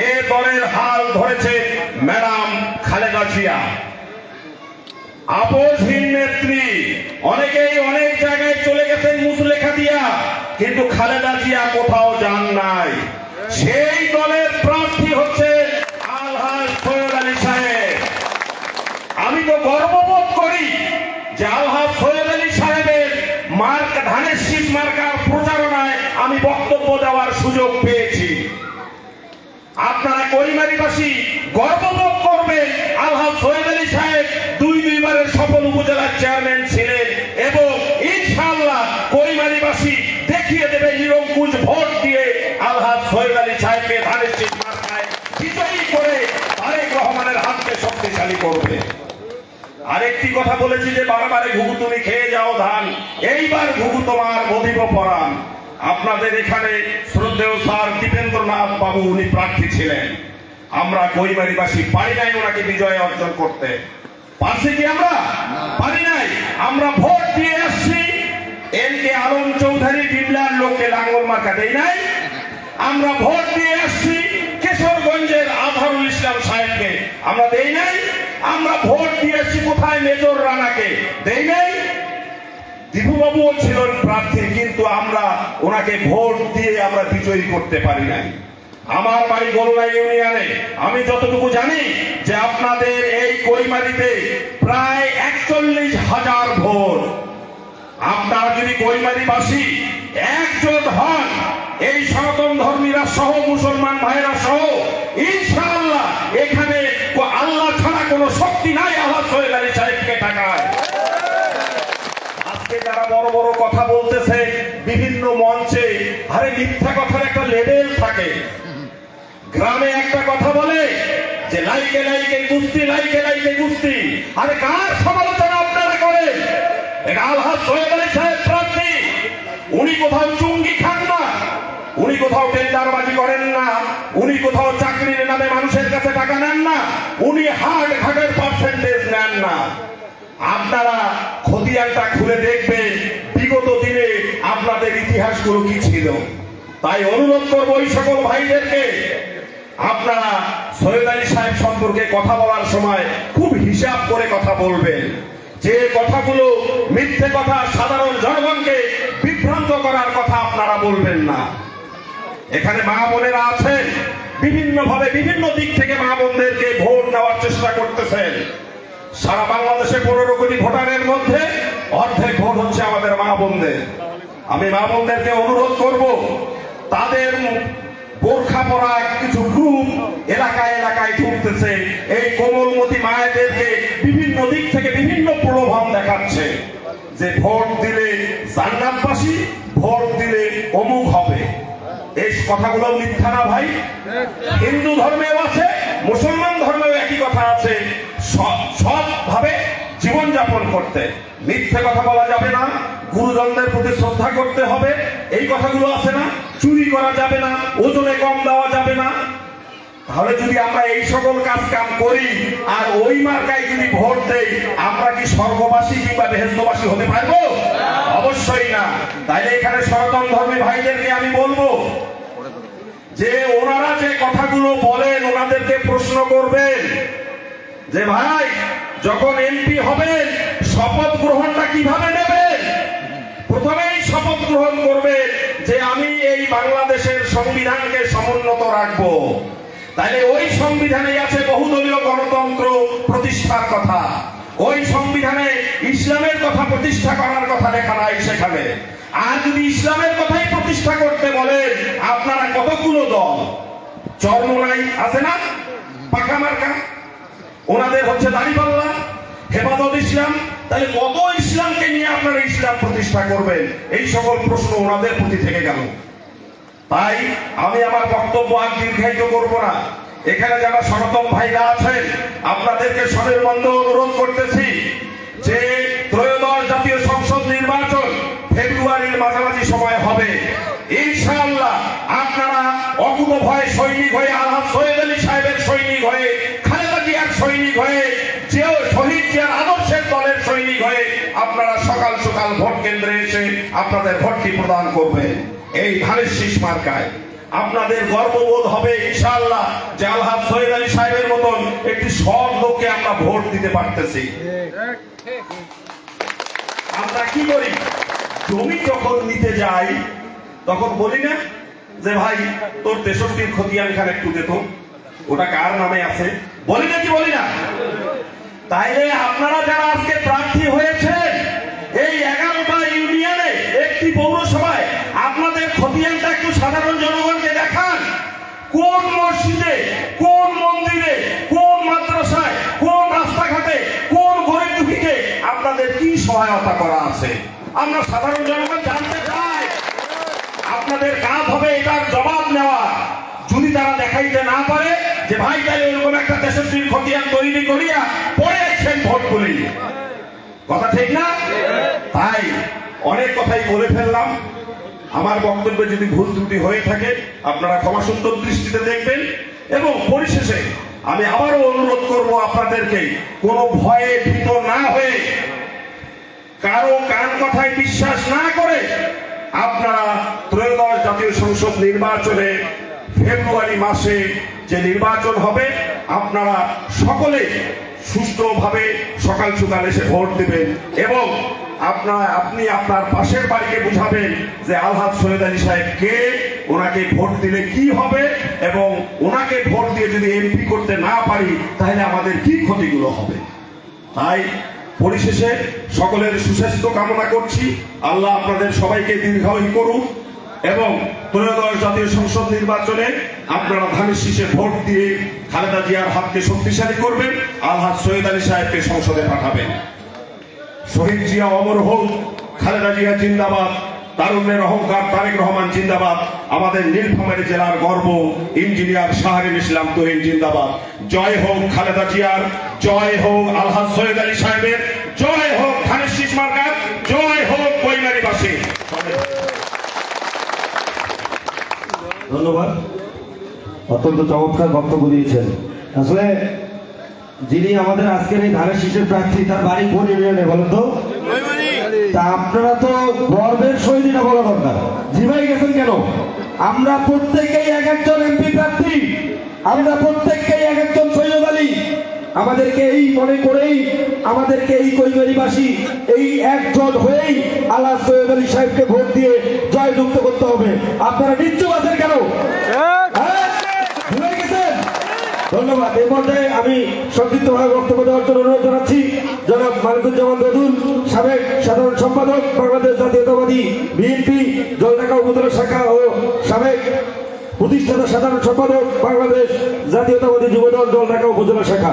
এ দলের হাল ধরেছে ম্যাডাম খালেদা জিয়া, আপোষহীন নেত্রী। অনেকেই অনেক জায়গায় চলে গেছেন মুসলেখা দিয়া, কিন্তু খালেদা জিয়া কোথাও যান নাই। সেই দলের প্রার্থী হচ্ছে আলহাজ সৈয়দ আলী সাহেব। আমি তো গর্ববোধ করি যে আলহাজ সৈয়দ আলী সাহেবের মার্কা, ধানের শীষ মার্কার প্রচারণায় আমি বক্তব্য দেওয়ার সুযোগ পেয়েছি। আপনারা করিমারিবাসী গর্ববোধ করবেন, আলহাজ সৈয়দ আলী সাহেব দুইবারের সফল উপজেলার চেয়ারম্যান ছিলেন, এবং ইনশাআল্লাহ করিমারিবাসী দেখিয়ে দেবে নিরঙ্কুশ ভোট দিয়ে আলহাজ সৈয়দ আলী সাহেবকে ধানের শীষ মার্কায় বিজয়ী করে তারেক রহমানের হাতকে শক্তিশালী করবে। আরেকটি কথা বলেছি যে বারবারে ঘুঘু তুমি খেয়ে যাও ধান, এইবার ঘুঘু তোমার বধিব পরাণ। আপনাদের এখানে শ্রদ্ধেয় স্যার দীপেন্দ্রনাথ বাবু উনি প্রার্থী ছিলেন। আমরা কইমারিবাসী পারি নাই ওনাকে বিজয় অর্জন করতে। পারছি কি আমরা? পারি নাই। আমরা ভোট দিয়ে আসছি এনকে আলম চৌধুরী বিমলার লোককে লাঙ্গল মার্কা দেই নাই। আমরা ভোট দিয়ে আসছি কেশরগঞ্জের আজহারুল ইসলাম সাহেবকে, আমরা দেই নাই। আমরা ভোট দিয়েছি কোথায় মেজর রানাকে, দেই নাই। দীপুবাবুও ছিলেন প্রার্থী, কিন্তু আমরা ওনাকে ভোট দিয়ে আমরা বিজয়ী করতে পারি নাই। আমার বাড়ি গোলনা ইউনিয়নে, আমি যতটুকু জানি যে আপনাদের এই কইমারিতে প্রায় 41,000 ভোট। আপনারা যদি কইমারিবাসী একজোট হন, এই সনাতন ধর্মীরা সহ, মুসলমান ভাইরা সহ, ইনশাআল্লাহ এখানে আল্লাহ ছাড়া কোনো শক্তি নাই আল্লাহ সৈয়দ আলী সাহেবকে টাকায়। আজকে যারা বড় বড় কথা বলতেছে বিভিন্ন মঞ্চে, আরে মিথ্যা কথার একটা লেভেল থাকে। গ্রামে একটা কথা বলে যে লাইকে লাইকে কুস্তি, লাইকে লাইকে কুস্তি। আরে কার সমালোচনা আপনারা করেন? এটা আলহাজ সৈয়দ আলী সাহেব প্রার্থী। উনি কোথাও চুঙ্গি খান না, উনি কোথাও টেন্ডারবাজি করেন না, উনি কোথাও চাকরির নামে মানুষের কাছে টাকা নেন না, উনি হার্ড ঘাটের পার্সেন্টেজ নেন না। আপনারা খতিয়ানটা খুলে দেখবেন বিগত দিনে আপনাদের ইতিহাস ইতিহাসগুলো কি ছিল। তাই অনুরোধ করবো ওই সকল ভাইদেরকে, আপনারা সৈয়দ আলী সাহেব সম্পর্কে কথা বলার সময় খুব হিসাব করে কথা বলবেন। যে কথাগুলো মিথ্যে কথা, সাধারণ জনগণকে বিভ্রান্ত করার কথা আপনারা বলবেন না। এখানে মা বোনেরা আছেন, বিভিন্ন ভাবে বিভিন্ন দিক থেকে মা বোনদেরকে ভোট দেওয়ার চেষ্টা করতেছেন। সারা বাংলাদেশে 15 কোটি ভোটারের মধ্যে অর্ধেক ভোট হচ্ছে আমাদের মা বোনদের। আমি মা বোনদেরকে অনুরোধ করব, তাদের বোরখা পরা কিছু গ্রুপ এলাকায় এলাকায় ঢুকতেছে, এই কোমলমতি মায়েদেরকে বিভিন্ন দিক থেকে বিভিন্ন প্রলোভন দেখাচ্ছে যে ভোট দিলে জান্নাতবাসী, ভোট দিলে অমুক হবে। এই কথাগুলো মিথ্যা না ভাই? হিন্দু ধর্মেও আছে, মুসলমান ধর্মেও একই কথা আছে। সৎভাবে জীবনযাপন করতে মিথ্যে কথা বলা যাবে না, গুরুজনদের প্রতি শ্রদ্ধা করতে হবে, এই কথাগুলো আছে না। চুরি করা যাবে না, ওজনে কম দেওয়া যাবে না। তাহলে যদি আমরা এই সকল কাজ কাম করি আর ওই মার্কায় যদি ভোট দেই, আমরা কি স্বর্গবাসী কিংবা বেহেশতবাসী হতে পারবো? অবশ্যই না। তাইলে এখানে সনাতন ধর্মী ভাইদেরকে আমি বলবো যে ওনারা যে কথাগুলো বলেন, ওনাদেরকে প্রশ্ন করবেন যে ভাই, যখন এমপি হবেন শপথ গ্রহণটা কিভাবে নেবেন? প্রথমেই শপথ গ্রহণ করবে যে আমি এই বাংলাদেশের সংবিধানকে সমুন্নত রাখবো। তাহলে ওই সংবিধানে আছে বহুদলীয় গণতন্ত্র প্রতিষ্ঠার কথা, ওই সংবিধানে ইসলামের কথা প্রতিষ্ঠা করার কথা লেখা নাই সেখানে। আর যদি ইসলামের কথাই প্রতিষ্ঠা করতে বলেন, আপনারা কতগুলো দল, চরমোনাই আছে না, পাকা মার্কা, ওনাদের হচ্ছে দাঁড়িপাল্লা, হেফাজত ইসলাম, তাহলে কত ইসলামকে নিয়ে আপনারা ইসলাম প্রতিষ্ঠা করবেন? এই সকল প্রশ্ন ওনাদের প্রতি থেকে গেল। তাই আমি আমার বক্তব্য আর দীর্ঘায়িত করব না। এখানে যারা সনাতন ভাইরা আছেন, আপনাদেরকে সনির্বন্ধ অনুরোধ করতেছি যে ত্রয়োদশ জাতীয় সংসদ নির্বাচন ফেব্রুয়ারির মাঝামাঝি সময় হবে। ইনশাআল্লাহ আপনারা অকুত ভয় সৈনিক হয়ে, আলহাজ সৈয়দ আলী সাহেবের সৈনিক হয়ে, খালেদা জিয়ার সৈনিক হয়ে, যে শহীদ জিয়ার আদর্শের দলের সৈনিক হয়ে আপনারা সকাল সকাল ভোট কেন্দ্রে এসে আপনাদের ভোটটি প্রদান করবেন। এই ধানের শীষ মার্কায় আপনাদের গর্ববোধ হবে ইনশাআল্লাহ যে আলহাজ সৈয়দ আলী সাহেবের মতন একটি সৎ লোককে আমরা ভোট দিতে পারতেছি। আমরা কি করি, জমি যখন নিতে যাই তখন বলি না যে ভাই তোর 63-র খতিয়ান খান একটু দে তো, ওটা কার নামে আছে, বলি না কি বলি না? তাইলে আপনারা যারা আজকে প্রার্থী হয়েছেন এই 11টা ইউনিয়নে একটি পৌরসভায়, আপনাদের খতিয়ানটা একটু সাধারণ জনগণকে দেখান। কোন মসজিদে, কোন মন্দিরে, কোন মাদ্রাসায়, কোন রাস্তাঘাটে, কোন গরিব দুঃখীকে আপনাদের কি সহায়তা করা আছে, আমরা সাধারণ জনগণ জানতে চাই। আপনাদের কাজ হবে এটার জবাব নেওয়া। যদি তারা দেখাইতে না পারে যে ভাই তাই ওইরকম একটা 63-র খতিয়ান তৈরি করিয়া পরে আসছেন ভোট করি, কথা ঠিক না? তাই অনেক কথাই বলে ফেললাম। আমার বক্তব্যে যদি ভুল ত্রুটি হয়ে থাকে আপনারা ক্ষমাসুন্দর দৃষ্টিতে দেখবেন। এবং পরিশেষে আমি আবারও অনুরোধ করব আপনাদেরকে কোনো ভয়ে ভীত না হয়ে, কারো কান কথায় বিশ্বাস না করে আপনারা ত্রয়োদশ জাতীয় সংসদ নির্বাচনে ফেব্রুয়ারি মাসে যে নির্বাচন হবে আপনারা সকলে সুষ্ঠুভাবে সকাল সকাল এসে ভোট দেবেন। এবং আপনি আপনার পাশের বাড়িকে বুঝাবেন যে আলহাজ সৈয়দ আলী সাহেব কে, ওনাকে ভোট দিলে কি হবে, এবং ওনাকে ভোট দিয়ে যদি এমপি করতে না পারি তাহলে আমাদের কি ক্ষতিগুলো হবে। তাই পরিশেষে সকলের সুস্বাস্থ্য কামনা করছি। আল্লাহ আপনাদের সবাইকে দীর্ঘায়ু করুন এবং ত্রয়োদশ জাতীয় সংসদ নির্বাচনে আপনারা ধানের শীষে ভোট দিয়ে খালেদা জিয়ার হাতকে শক্তিশালী করবেন, আলহাজ সৈয়দ আলী সাহেবকে সংসদে পাঠাবেন। শহীদ জিয়া অমর হোক, খালেদা জিয়া জিন্দাবাদ, তারুণ্যের অহংকার তারেক রহমান জিন্দাবাদ, আমাদের নীলফামারী জেলার গর্ব ইঞ্জিনিয়ার শাহরিন ইসলাম তুহিন জিন্দাবাদ। জয় হোক খালেদা জিয়ার, জয় হোক আলহাজ সৈয়দ আলী সাহেবের, জয় হোক ধানের শীষ মার্কার, জয় হোক বৈমারীবাসী। ধন্যবাদ, অত্যন্ত চমৎকার বক্তব্য দিয়েছেন। আসলে যিনি আমাদের আজকের এই ধানের শীষের প্রার্থী, তার বাড়ি কোন ইউনিয়নে বলেন তো? তা আপনারা তো গর্বের সহিত এটা বলা দরকার, জিমাই গেছেন কেন? আমরা প্রত্যেকেই এক একজন এমপি প্রার্থী, আমরা প্রত্যেককেই এক একজন সৈয়দ আলী। আমাদেরকে এই মনে করেই, আমাদেরকে এই কৈমারিবাসী এই একজন হয়েই আল্লাহ সৈয়দ আলী সাহেবকে ভোট দিয়ে জয়যুক্ত করতে হবে। আপনারা নিশ্চয় আছেন কেন? হ্যাঁ? ভুলে গেছেন? ধন্যবাদ। এই পর্যায়ে আমি সংক্ষিপ্তভাবে বক্তব্য দেওয়ার জন্য অনুরোধ জানাচ্ছি জনাব মালিকুজ্জামান দদুল, সাবেক সাধারণ সম্পাদক বাংলাদেশ জাতীয়তাবাদী বিএনপি জলঢাকা উপজেলা শাখা ও সাবেক প্রতিষ্ঠাতা সাধারণ সম্পাদক বাংলাদেশ জাতীয়তাবাদী যুবদল জলঢাকা উপজেলা শাখা।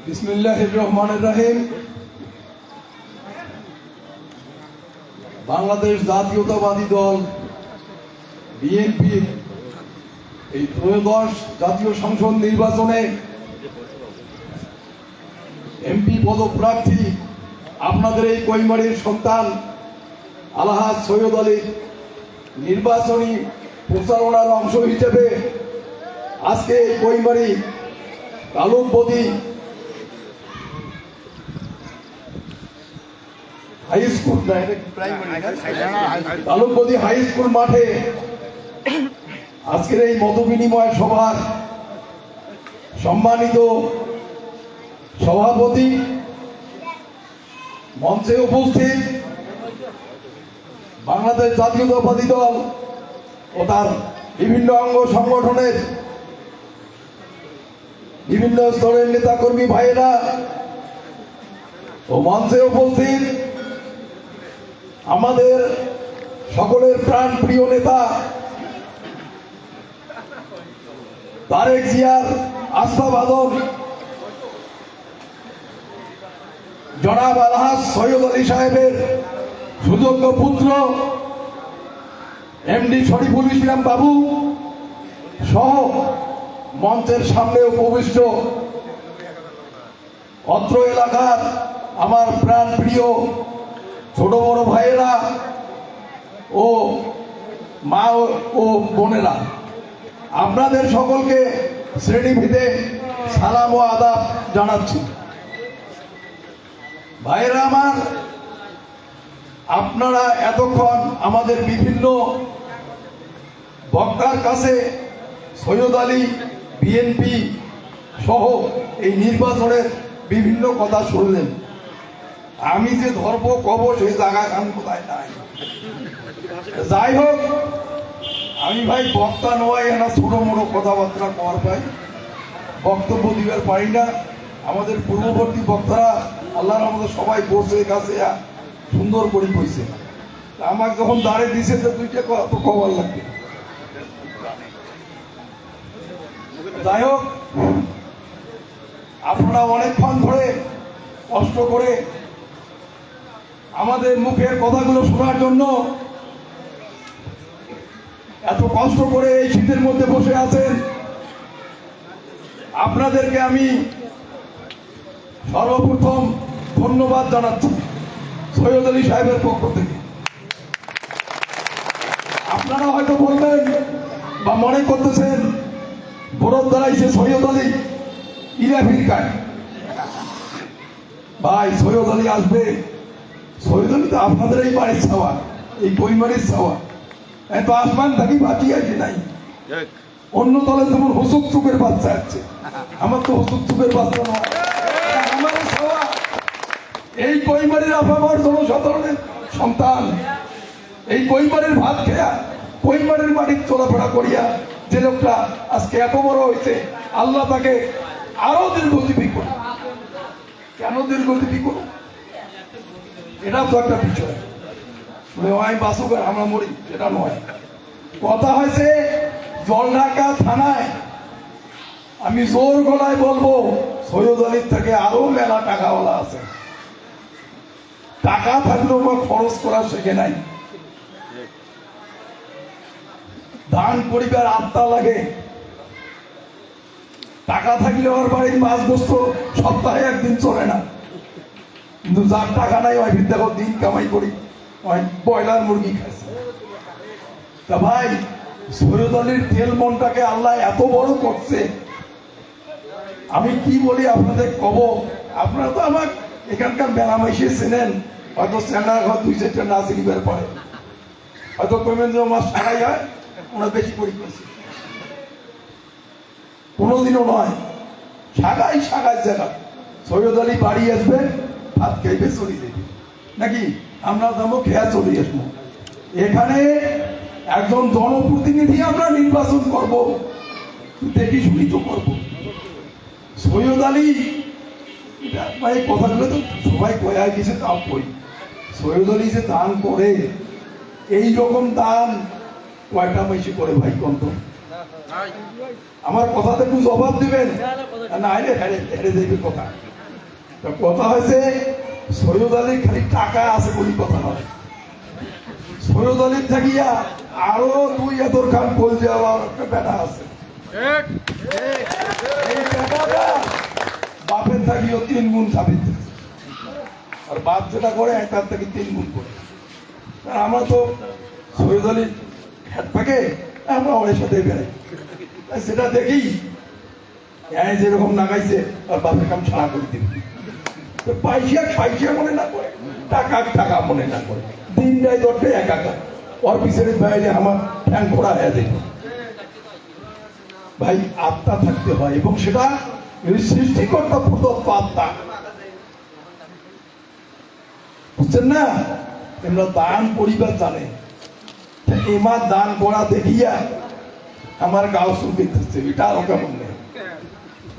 বিসমিল্লাহির রহমানির রহিম। বাংলাদেশ জাতীয়তাবাদী দল বিএনপি এই ত্রয়োদশ জাতীয় সংসদ নির্বাচনে এমপি পদপ্রার্থী আপনাদের এই কৈমারির সন্তান আলহাজ সৈয়দ আলীর নির্বাচনী প্রচারণার অংশ হিসেবে আজকে এই কৈমারি তালুকবদি হাই স্কুল না, এটা প্রাইমারি, তালুকবদি হাই স্কুল মাঠে আজকের এই মত বিনিময় সভার সম্মানিত সভাপতি, মঞ্চে উপস্থিত বাংলাদেশ জাতীয়তাবাদী দল ও তার বিভিন্ন অঙ্গ সংগঠনের বিভিন্ন স্তরের নেতাকর্মী ভাইয়েরা ও মঞ্চে উপস্থিত আমাদের সকলের প্রাণ প্রিয় নেতা তারেক জিয়ার আস্থাভাজন জনাব আলহাজ সৈয়দ আলী সাহেবের সুযোগ্য পুত্র এমডি শরীফুল ইসলাম বাবু সহ মঞ্চের সামনে উপবিষ্ট অত্র এলাকার আমার প্রাণ প্রিয় ছোট বড় ভাইয়েরা ও মা ও বোনেরা, আপনাদের সকলকে শ্রেণীভেদে সালাম ও আদাব জানাচ্ছি। ভাইয়েরা আমার, আপনারা এতক্ষণ আমাদের বিভিন্ন বক্তার কাছে সৈয়দ আলী বিএনপি সহ এই নির্বাচনের বিভিন্ন কথা শুনলেন। আমি যে ধর্ম কব সেই জায়গা কান কোথায় নাই। যাই হোক, আমি ভাই বক্তা নয়, না ছোট মোটো কথাবার্তা কর ভাই, বক্তব্য দিবার পারি না। আমাদের পূর্ববর্তী বক্তারা আল্লাহর আমাদের সবাই বসে কাছে সুন্দর করে কইছে। আমাকে যখন দাঁড়িয়ে দিছে তো দুইটা তো খবর লাগবে। যাই হোক, আপনারা অনেকক্ষণ ধরে কষ্ট করে আমাদের মুখের কথাগুলো শোনার জন্য এত কষ্ট করে এই শীতের মধ্যে বসে আছেন। আপনাদেরকে আমি সর্বপ্রথম ধন্যবাদ জানাচ্ছি সৈয়দ আলী সাহেবের পক্ষ থেকে। আপনারা হয়তো বলবেন বা মনে করতেছেন বরফ দাঁড়াইছে সৈয়দ আলী ইলাফির কায়। ভাই, সৈয়দ আলী আসবে, সৈয়দ আলী তো আপনাদের এই বাড়ির ছাওয়া, এই কৈমারির ছাওয়া, এত আসমান থাকি বাকি আছে নাই। অন্য দলে যেমন হুসুক চুকের বাচ্চা আছে, আমার তো হুসুক চুকের বাচ্চা নয়, আমার ছাওয়া। এই কৈমারির আপামর জনসাধারণের সন্তান, এই কৈমারির ভাত খেয়া, কৈমারির বাড়ির চলাফেরা করিয়া যে লোকটা আজকে এত বড় হয়েছে, আল্লাহ তাকে আরো দীর্ঘজীবী করুন। কেন দীর্ঘজীবী করুন? এটা তো একটা বিষয়। আমি বাসুক আর আমরা মরি, সেটা নয়। কথা হয়েছে জলঢাকা থানায়, আমি জোর গলায় বলবো সৈয়দ আলীর থেকে আরো মেলা টাকাওয়ালা আছে। টাকা থাকলেও খরচ করা শেখে নাই। দান করিবার আত্মা লাগে। টাকা থাকলে ওর বাড়ির মাছ গোস্ত সপ্তাহে একদিন চলে না, কিন্তু যার টাকা নাই ওই বিদ্যাগত দিন কামাই করি ব্রয়লার মুরগি খাইছে। তা ভাই সৈয়দ আলীর তেল মনটাকে আল্লাহ এত বড় করছে, আমি কি বলি আপনাদের কব। আপনারা তো আমার এখানকার মেলামেশে চেনেন, হয়তো স্যান্ডার ঘর 2-4টা না চিনিবার পরে হয়তো কমেন যে আমার সারাই হয়, ওনার বেশি করি করছে, কোনোদিনও নয়। সাগাই জায়গা সৈয়দ আলী বাড়ি আসবে, ভাত খাইবে, চলে দেবে নাকি, আমরা যাবো খেয়া চলে আসবো। এখানে একজন জনপ্রতিনিধি আমরা নির্বাচন করব, দেখি শুনি তো করবো। সৈয়দ আলী ভাই কথাগুলো তো সবাই কয়া গেছে, তাও কই সৈয়দ আলী যে দান করে, এই রকম দান কয়টা মাইসে করে ভাই কন্ত? আমার কথাতে একটু জবাব দিবেন না, হেরে দেবে কথা। কথা হয়েছে সৈয়দ আলীর খালি টাকা আছে বলি কথা নয়, সৈয়দ আলীর থাকিয়া আরো 2 খান বল যাওয়ার একটা বেটা আছে। এই বেটাটা বাপের থাকিও 3 গুণ সাবিত, আর বাপ যেটা করে তার থেকে 3 গুণ করে। আমরা তো সৈয়দ আলীর হ্যাট পাকে আমরা ওর সাথে বেড়াই, সেটা দেখি যেরকম নাগাইছে আর বাপের কাম ছাড়া করে দিবি, পয়সা মনে না করে, টাকা মনে না করে, দিন যায় দরটে একাকার, ওর পিছনে বাইরে আমার ঠ্যাং ঘোড়া হয়ে যায়। ভাই আত্মা থাকতে হয়, এবং সেটা সৃষ্টিকর্তা প্রদত্ত আত্মা, বুঝছেন না? এমরা দান পরিবার জানে, এমার দান করা দেখিয়া আমার গাও শুনতে দিচ্ছে, এটা আর কেমন নেই।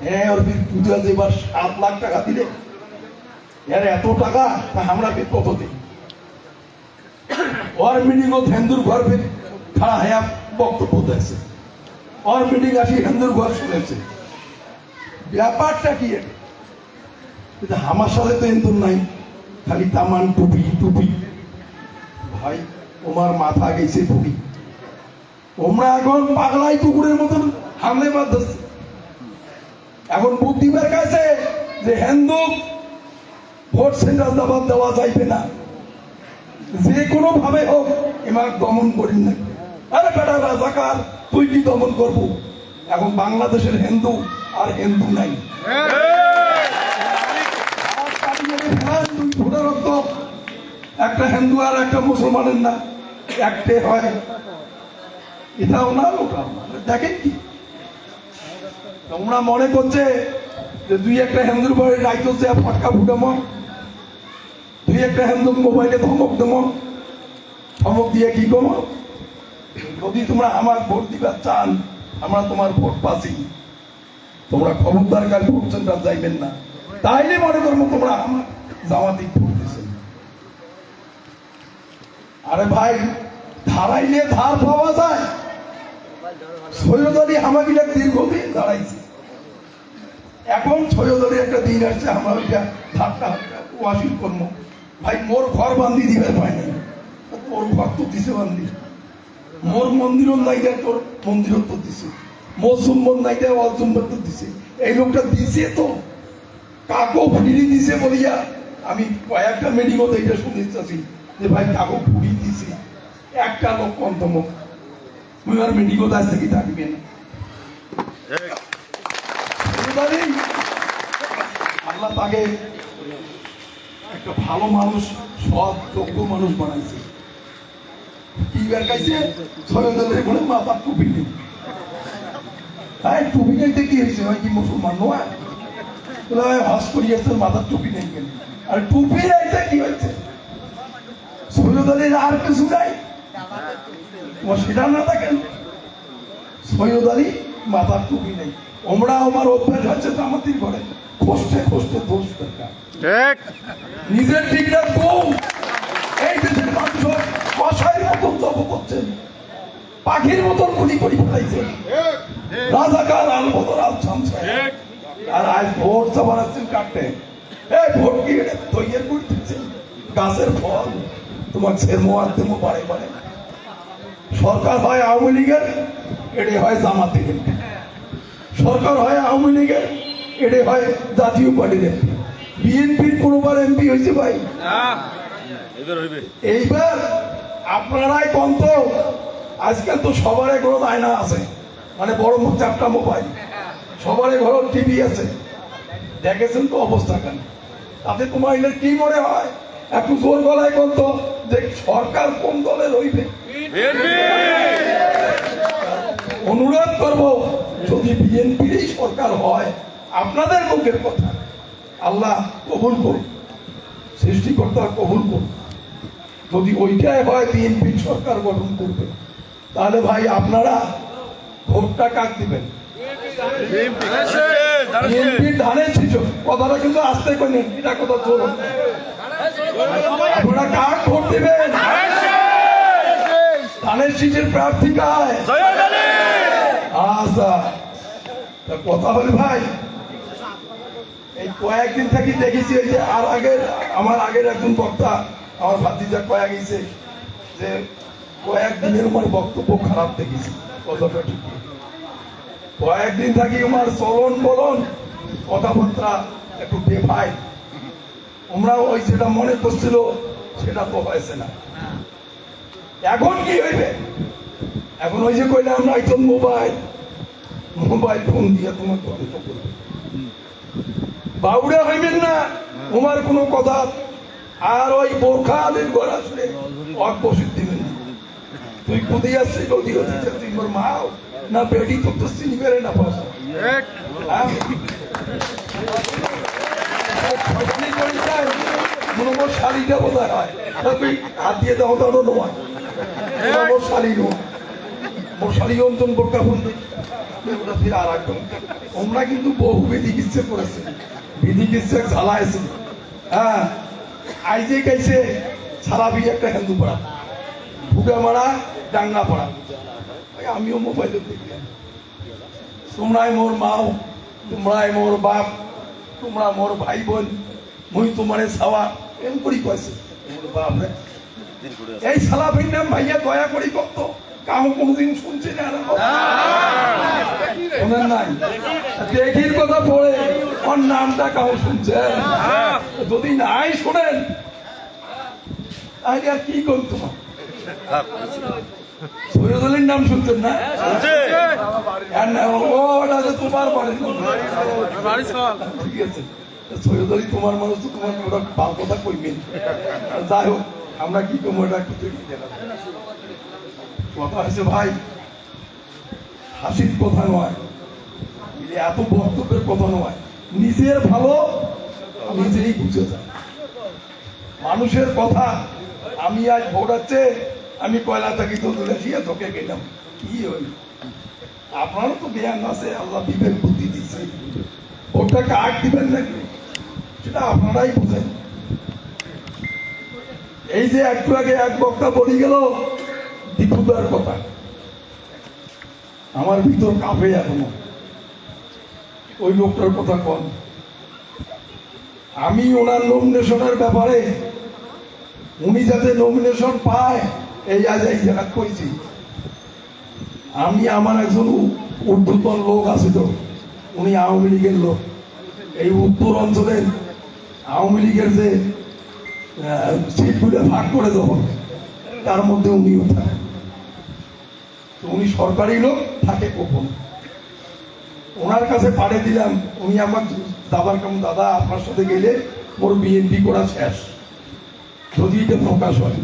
হ্যাঁ, ওর পূজা এবার 7 লাখ টাকা দিলে, এর এত টাকা আমরা কত দিই? ওর মিটিং ও হিন্দুর ঘর খাড়া হ্যাঁ বক্তব্য দিয়েছে, ওর মিটিং আসি হিন্দুর ঘর শুনেছে, ব্যাপারটা কি? আমার সাথে তো হিন্দুর নাই, খালি তামান টুপি। ভাই ওমার মাথা গেছে টুপি, ওমরা এখন পাগলাই কুকুরের মতন হামলে বাঁধছে। এখন বুদ্ধি বের কাছে যে হিন্দু ভোট সেন্টার দেওয়া যাইবে না, যে কোনো ভাবে হোক এমার দমন করি না। আরে বেটা রাজাকার, তুই কি দমন করবো? এখন বাংলাদেশের হিন্দু আর হিন্দু নাই, একটা হিন্দু আর একটা মুসলমানের না, একটে হয়, এটাও না ওটাও না। দেখেন কি তোমরা মনে করছে যে 2-1টা হিন্দুর বাড়ি রাইতো ফটকা ফুটামো, 2-1টা হিন্দু মোবাইলে ধমক দেবো, ধমক দিয়ে কি করবো? যদি তোমরা আমার ভোট দিবার চান, আমরা তোমার ভোট পাচ্ছি, তোমরা খবরদার কাল ভোট সেন্টার যাইবেন না, তাইলে মনে করবো তোমরা আমার জামাতি ভোট দিচ্ছেন। আরে ভাই, ধারাইলে ধার পাওয়া যায়। সৈয়দ আলী হামাগিরা দীর্ঘদিন দাঁড়াইছে, এখন সৈয়দ আলী একটা দিন আসছে, আমরা ওইটা ধারটা ওয়াসিল করবো। ভাই মোর ঘর বান্ধি দিবে পাই নাই, তোর ঘর তো দিছে বান্ধি, মোর মন্দিরও নাই দেয়, তোর মন্দিরও তো দিছে, মোর জুম্বন নাই দেয়, ওর জুম্বন তো দিছে। এই লোকটা দিছে তো কাকো ফিরি দিছে বলিয়া আমি কয়েকটা মিটিংও এইটা শুনেছি যে ভাই কাকো ফুড়ি দিছে, একটা লোক কন্তম আর মিটিংও আসছে কি থাকবে না। আল্লাহ তাকে একটা ভালো মানুষ, সৎ যোগ্য মানুষ বানাইছে। কি বের কাইছে? সৈয়দ আলীর বলে মাথার টুপি নেই। হ্যাঁ, টুপি নেই কি হয়েছে? হয় কি মুসলমান নয়? হজ করিয়েছে, মাথার টুপি নেই কেন? আর টুপি এইটা কি হয়েছে? সৈয়দ আলীর আর কিছু নাই, সেটা না থাকেন। সৈয়দ আলী মাথার টুপি নেই। আমরা আমার অভ্যাস হচ্ছে জামাতির ঘরে খসতে দোষ দরকার, নিজের ঠিকটা কম। এই দেশের মানুষ কষাইয়ের মতন জব করছেন, পাখির মতন গুলি করে ফেলাইছেন, রাজাকার আল বদর আল ছামছে। আর আজ ভোট চাবাচ্ছেন কাটতে, এই ভোট কি তৈরি করতেছেন? গাছের ফল তোমার ছেমো আর তেমো বাড়ে বাড়ে। সরকার হয় আওয়ামী লীগের, এটাই হয় জামাতের। সরকার হয় আওয়ামী লীগের, এটাই হয় জাতীয় পার্টির। বিএনপির কোনোবার এমপি হয়েছে ভাই? এবার হইবে এইবার আপনারাই কন্ত, আজকাল তো সবারই ঘর আয়না আছে, মানে বড় মুখ চারটা মোবাইল, সবারই ঘর টিভি আছে, দেখেছেন তো অবস্থা কেন? তাতে তোমার এটা কি মনে হয়? একটু জোর গলায় কন্ত যে সরকার কোন দলে রইবে। অনুরোধ করব, যদি বিএনপিরই সরকার হয়, আপনাদের মুখের কথা আল্লাহ কবুল করুন, সৃষ্টিকর্তা কবুল করুন। যদি ওইটাই হয় বিএনপির সরকার গঠন করবে, তাহলে ভাই আপনারা ভোটটা কাক দিবেন? বিএনপির ধানের শীষ। কথাটা কিন্তু আসতে করেন, এটা কথা চলুন। আপনারা কাক ভোট দিবেন? ধানের শীষের প্রার্থী কায়? আচ্ছা, তা কথা হল ভাই, এই কয়েকদিন থেকে দেখেছি এই যে আমার আগের একজন বক্তা, আমার ভাতিজা কয়া গেছে যে কয়েকদিনের আমার বক্তব্য খারাপ দেখেছি। কথাটা ঠিক, কয়েকদিন থাকি আমার চলন বলন কথাবার্তা একটু বেভাই, তোমরা ওই যেটা মনে করছিল সেটা তো হয়েছে না। এখন কি হইবে? এখন ওই যে কইলে আমরা একজন মোবাইল ফোন দিয়ে তোমার তদন্ত করবে, বাউড়া হইবেন না তোমার কোনো কথা। আর ওই বোরখা আলীর ঘর আসলে অবসর দিবেন না। তুই কোথায় আসছিস? তুই মোর মাও না বেটি, তো তো চিনি বেড়ে না পাস। মোর শাড়িটা বোধহয় হয়, তুই হাত দিয়ে দাও তো নয়, মোর শাড়ি নয়, মোর শাড়ি অন্তন বোরখা ফোন ফির আর একদম। তোমরা কিন্তু বহু বিধি কিচ্ছে করেছে, বিধি কিচ্ছে জ্বালাইছে। হ্যাঁ, আইজে গাইছে ছাড়াবি একটা হিন্দু পাড়া, ভুগে মারা ডাঙ্গা পাড়া। আমিও মোবাইলে দেখলাম, তোমরাই মোর মাও, তোমরাই মোর বাপ, তোমরা মোর ভাই বোন, মুই তোমারে ছাওয়া এম করি কয়েছে বাপ রে। এই শালা নাম ভাইয়া দয়া করি কত কাউ কোনদিন শুনছে না নাই, দেখির কথা পড়ে ওর নামটা কাউ শুনছে? যদি নাই শোনেন তাহলে আর কি করি? তোমার সৈয়দুলের নাম শুনছেন না? ওটা যে তোমার বাড়ি, ঠিক আছে, সৈয়দুলি তোমার মানুষ, তো তোমার ওটা ভালো কথা কইবেন। যাই হোক, আমরা কি করবো এটা কথা হয়েছে ভাই, হাসির কথা নয়, এত বক্তব্যের কথা নয়। নিজের ভালো নিজেই বুঝে যায়, মানুষের কথা। আমি আজ ভোট হচ্ছে, আমি কয়লা থাকি তো দিয়ে ধোকে গেলাম, কি হইল? আপনারও তো জ্ঞান আছে, আল্লাহ বিবেক বুদ্ধি দিচ্ছে, ভোটটা কাক দিবেন নাকি সেটা আপনারাই বুঝেন। এই যে একটু আগে এক বক্তা বলি গেল দীপুদার কথা, আমার ভিতর কাঁপে এখনো ওই লোকটার কথা কন। আমি ওনার নমিনেশনের ব্যাপারে, উনি যাতে নমিনেশন পায় এই আজ এই জায়গা কইছি। আমি আমার একজন ঊর্ধ্বতন লোক আছে, তো উনি আওয়ামী লীগের লোক, এই উত্তর অঞ্চলের আওয়ামী লীগের যে সিটগুলো ভাগ করে দেবো তার মধ্যে উনিও থাকেন। উনি সরকারি লোক, থাকে কখন। ওনার কাছে পাঠিয়ে দিলাম, উনি আমার দাদার কেমন, দাদা আপনার সাথে গেলে মোর বিএনপি করা শেষ, যদি এটা প্রকাশ হয়।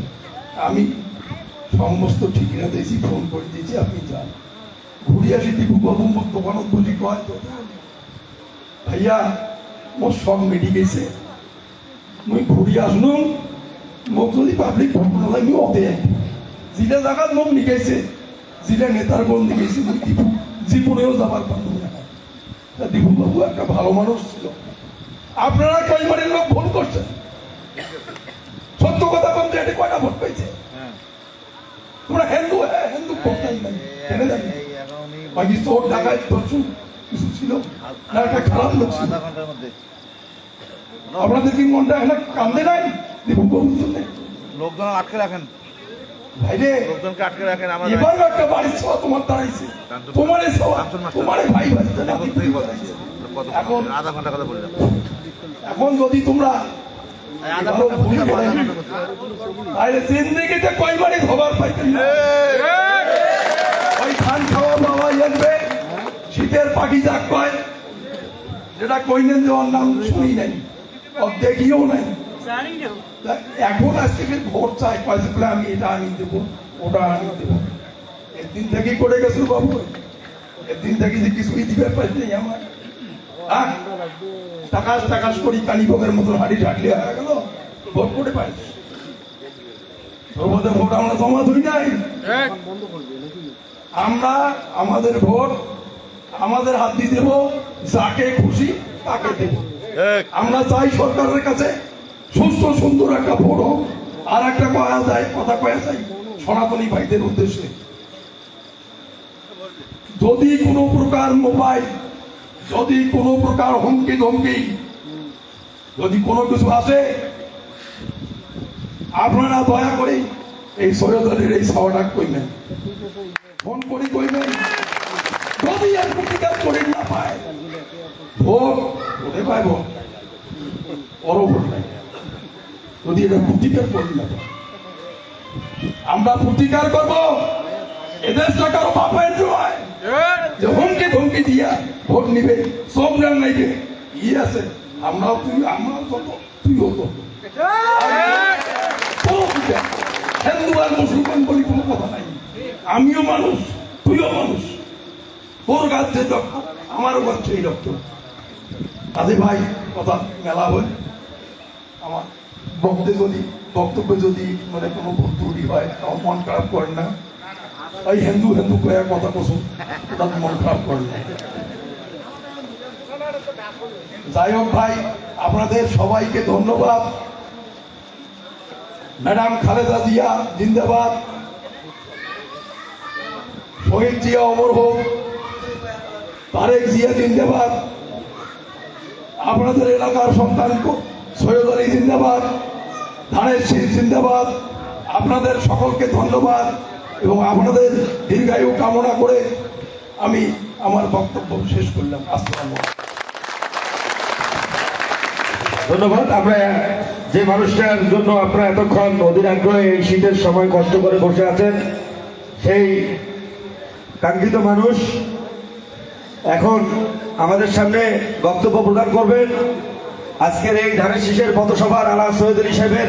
আমি সমস্ত ঠিকানা দিয়েছি, ফোন করে দিয়েছি, আপনি যান। ঘুরে আসি দীপু বাবু মোর দোকানত বলি, কয় ভাইয়া মোর সব মেডি গেছে, মুই ঘুরে আসলুম, মোক যদি পাবলিক ভোট না লাগে অতে যেটা জায়গার মোক নিকাইছে, যেটা নেতার গণ নিকাইছে, মুই দীপু জীবনেও যাবার পারলাম না। দীপু বাবু একটা ভালো মানুষ ছিল। আপনারা কয়বারের লোক ভোট করছেন, সত্য কথা বলতে এটা কয়টা ভোট পাইছে? তোমরা হিন্দু, হিন্দু ভোট নাই, জেনে জানি বাকি চোর ডাকাত দর্শন কিছু ছিল না, একটা খারাপ লোক ছিল। আপনাদের কি মনটা এখন কান্দে নাই দীপু বাবুর জন্য? লোকজন আটকে রাখেন ভাইরে, লোকজনকে আটকে রাখেন। এবার একটা বাড়ির ছোঁয়া তোমার দাঁড়াইছে, তোমার তোমার ভাই ভাই এখন আধা ঘন্টা কথা বললাম। এখন যদি তোমরা আরে জিন্দিগিতে কয়বারই খবর পাইতেন না। ওই ধান খাওয়া বাবা আসবে, শীতের পাখি যাক কয়, যেটা কইলেন যে ওর নাম শুনি নাই, ওর দেখিও নাই। এখন আজ থেকে ভোট চাই, পয়সা বলে আমি এটা আনি দেবো, ওটা আনি দেবো। একদিন থেকে করে গেছিল বাবু, একদিন থেকে যে কিছুই দিবে পাইনি আমার। টাকাশ টাকাশ করি কালীভোগের মতন হাড়ি ঢাকলে হয়ে গেল, ভোট করে পাইস। ভোট আমরা জমা ধরি নাই। আমরা আমাদের ভোট আমাদের হাত দিয়ে দেবো, যাকে খুশি তাকে দেব। আমরা চাই সরকারের কাছে সুস্থ সুন্দর একটা ভোট হোক। আর একটা কথা কয়া যায় সনাতনী ভাইদের উদ্দেশ্যে, যদি কোনো প্রকার মোবাইল, যদি কোনো প্রকার হুমকি ধমকি, যদি কোনো কিছু আসে, আপনারা দয়া করে এই সৈয়দ আলীর এই সাওয়াটা কইবেন, ফোন করে কইবেন। যদি আর প্রতিকার করে না পায়, ভোট ওরে পাইব, ওরও ভোট নাই। যদি এটা প্রতিকার করি না পায়, আমরা প্রতিকার করব। এদের টাকার বাপের নয় যে হুমকি ধমকি দিয়া ভোট নিবে, সব নাম নাইবে। ই আছে, আমরাও আমরাও কত, তুইও কত। হিন্দু আর মুসলমান বলি কোনো কথা নাই। আমিও মানুষ, তুইও মানুষ। তোর গাছ যে রক্ত, আমারও গাছ সেই রক্ত। কাজে ভাই কথা মেলা হয়, আমার বক্তব্য যদি মানে কোনো ভুল ত্রুটি হয়, আমার মন খারাপ করেন না। ওই হিন্দু হিন্দু কয়ে কথা কসুন, ওটা মন খারাপ করেন না। যাই হোক ভাই, আপনাদের সবাইকে ধন্যবাদ। ম্যাডাম খালেদা জিয়া জিন্দাবাদ, শহীদ জিয়া অমর হোক, তারেক জিয়া জিন্দাবাদ, আপনাদের এলাকার সন্তান সৈয়দ আলী জিন্দাবাদ, ধানের শীষ জিন্দাবাদ। আপনাদের সকলকে ধন্যবাদ এবং আপনাদের দীর্ঘায়ু কামনা করে আমি আমার বক্তব্য শেষ করলাম। আসসালামু আলাইকুম। ধন্যবাদ। আমরা যে মানুষটার জন্য আপনারা এতক্ষণ অধীর আগ্রহে এই শীতের সময় কষ্ট করে বসে আছেন, সেই কাঙ্ক্ষিত মানুষ এখন আমাদের সামনে বক্তব্য প্রদান করবেন। আজকের এই ধানের শীষের পথসভার আলা সৈয়দ আলী সাহেবের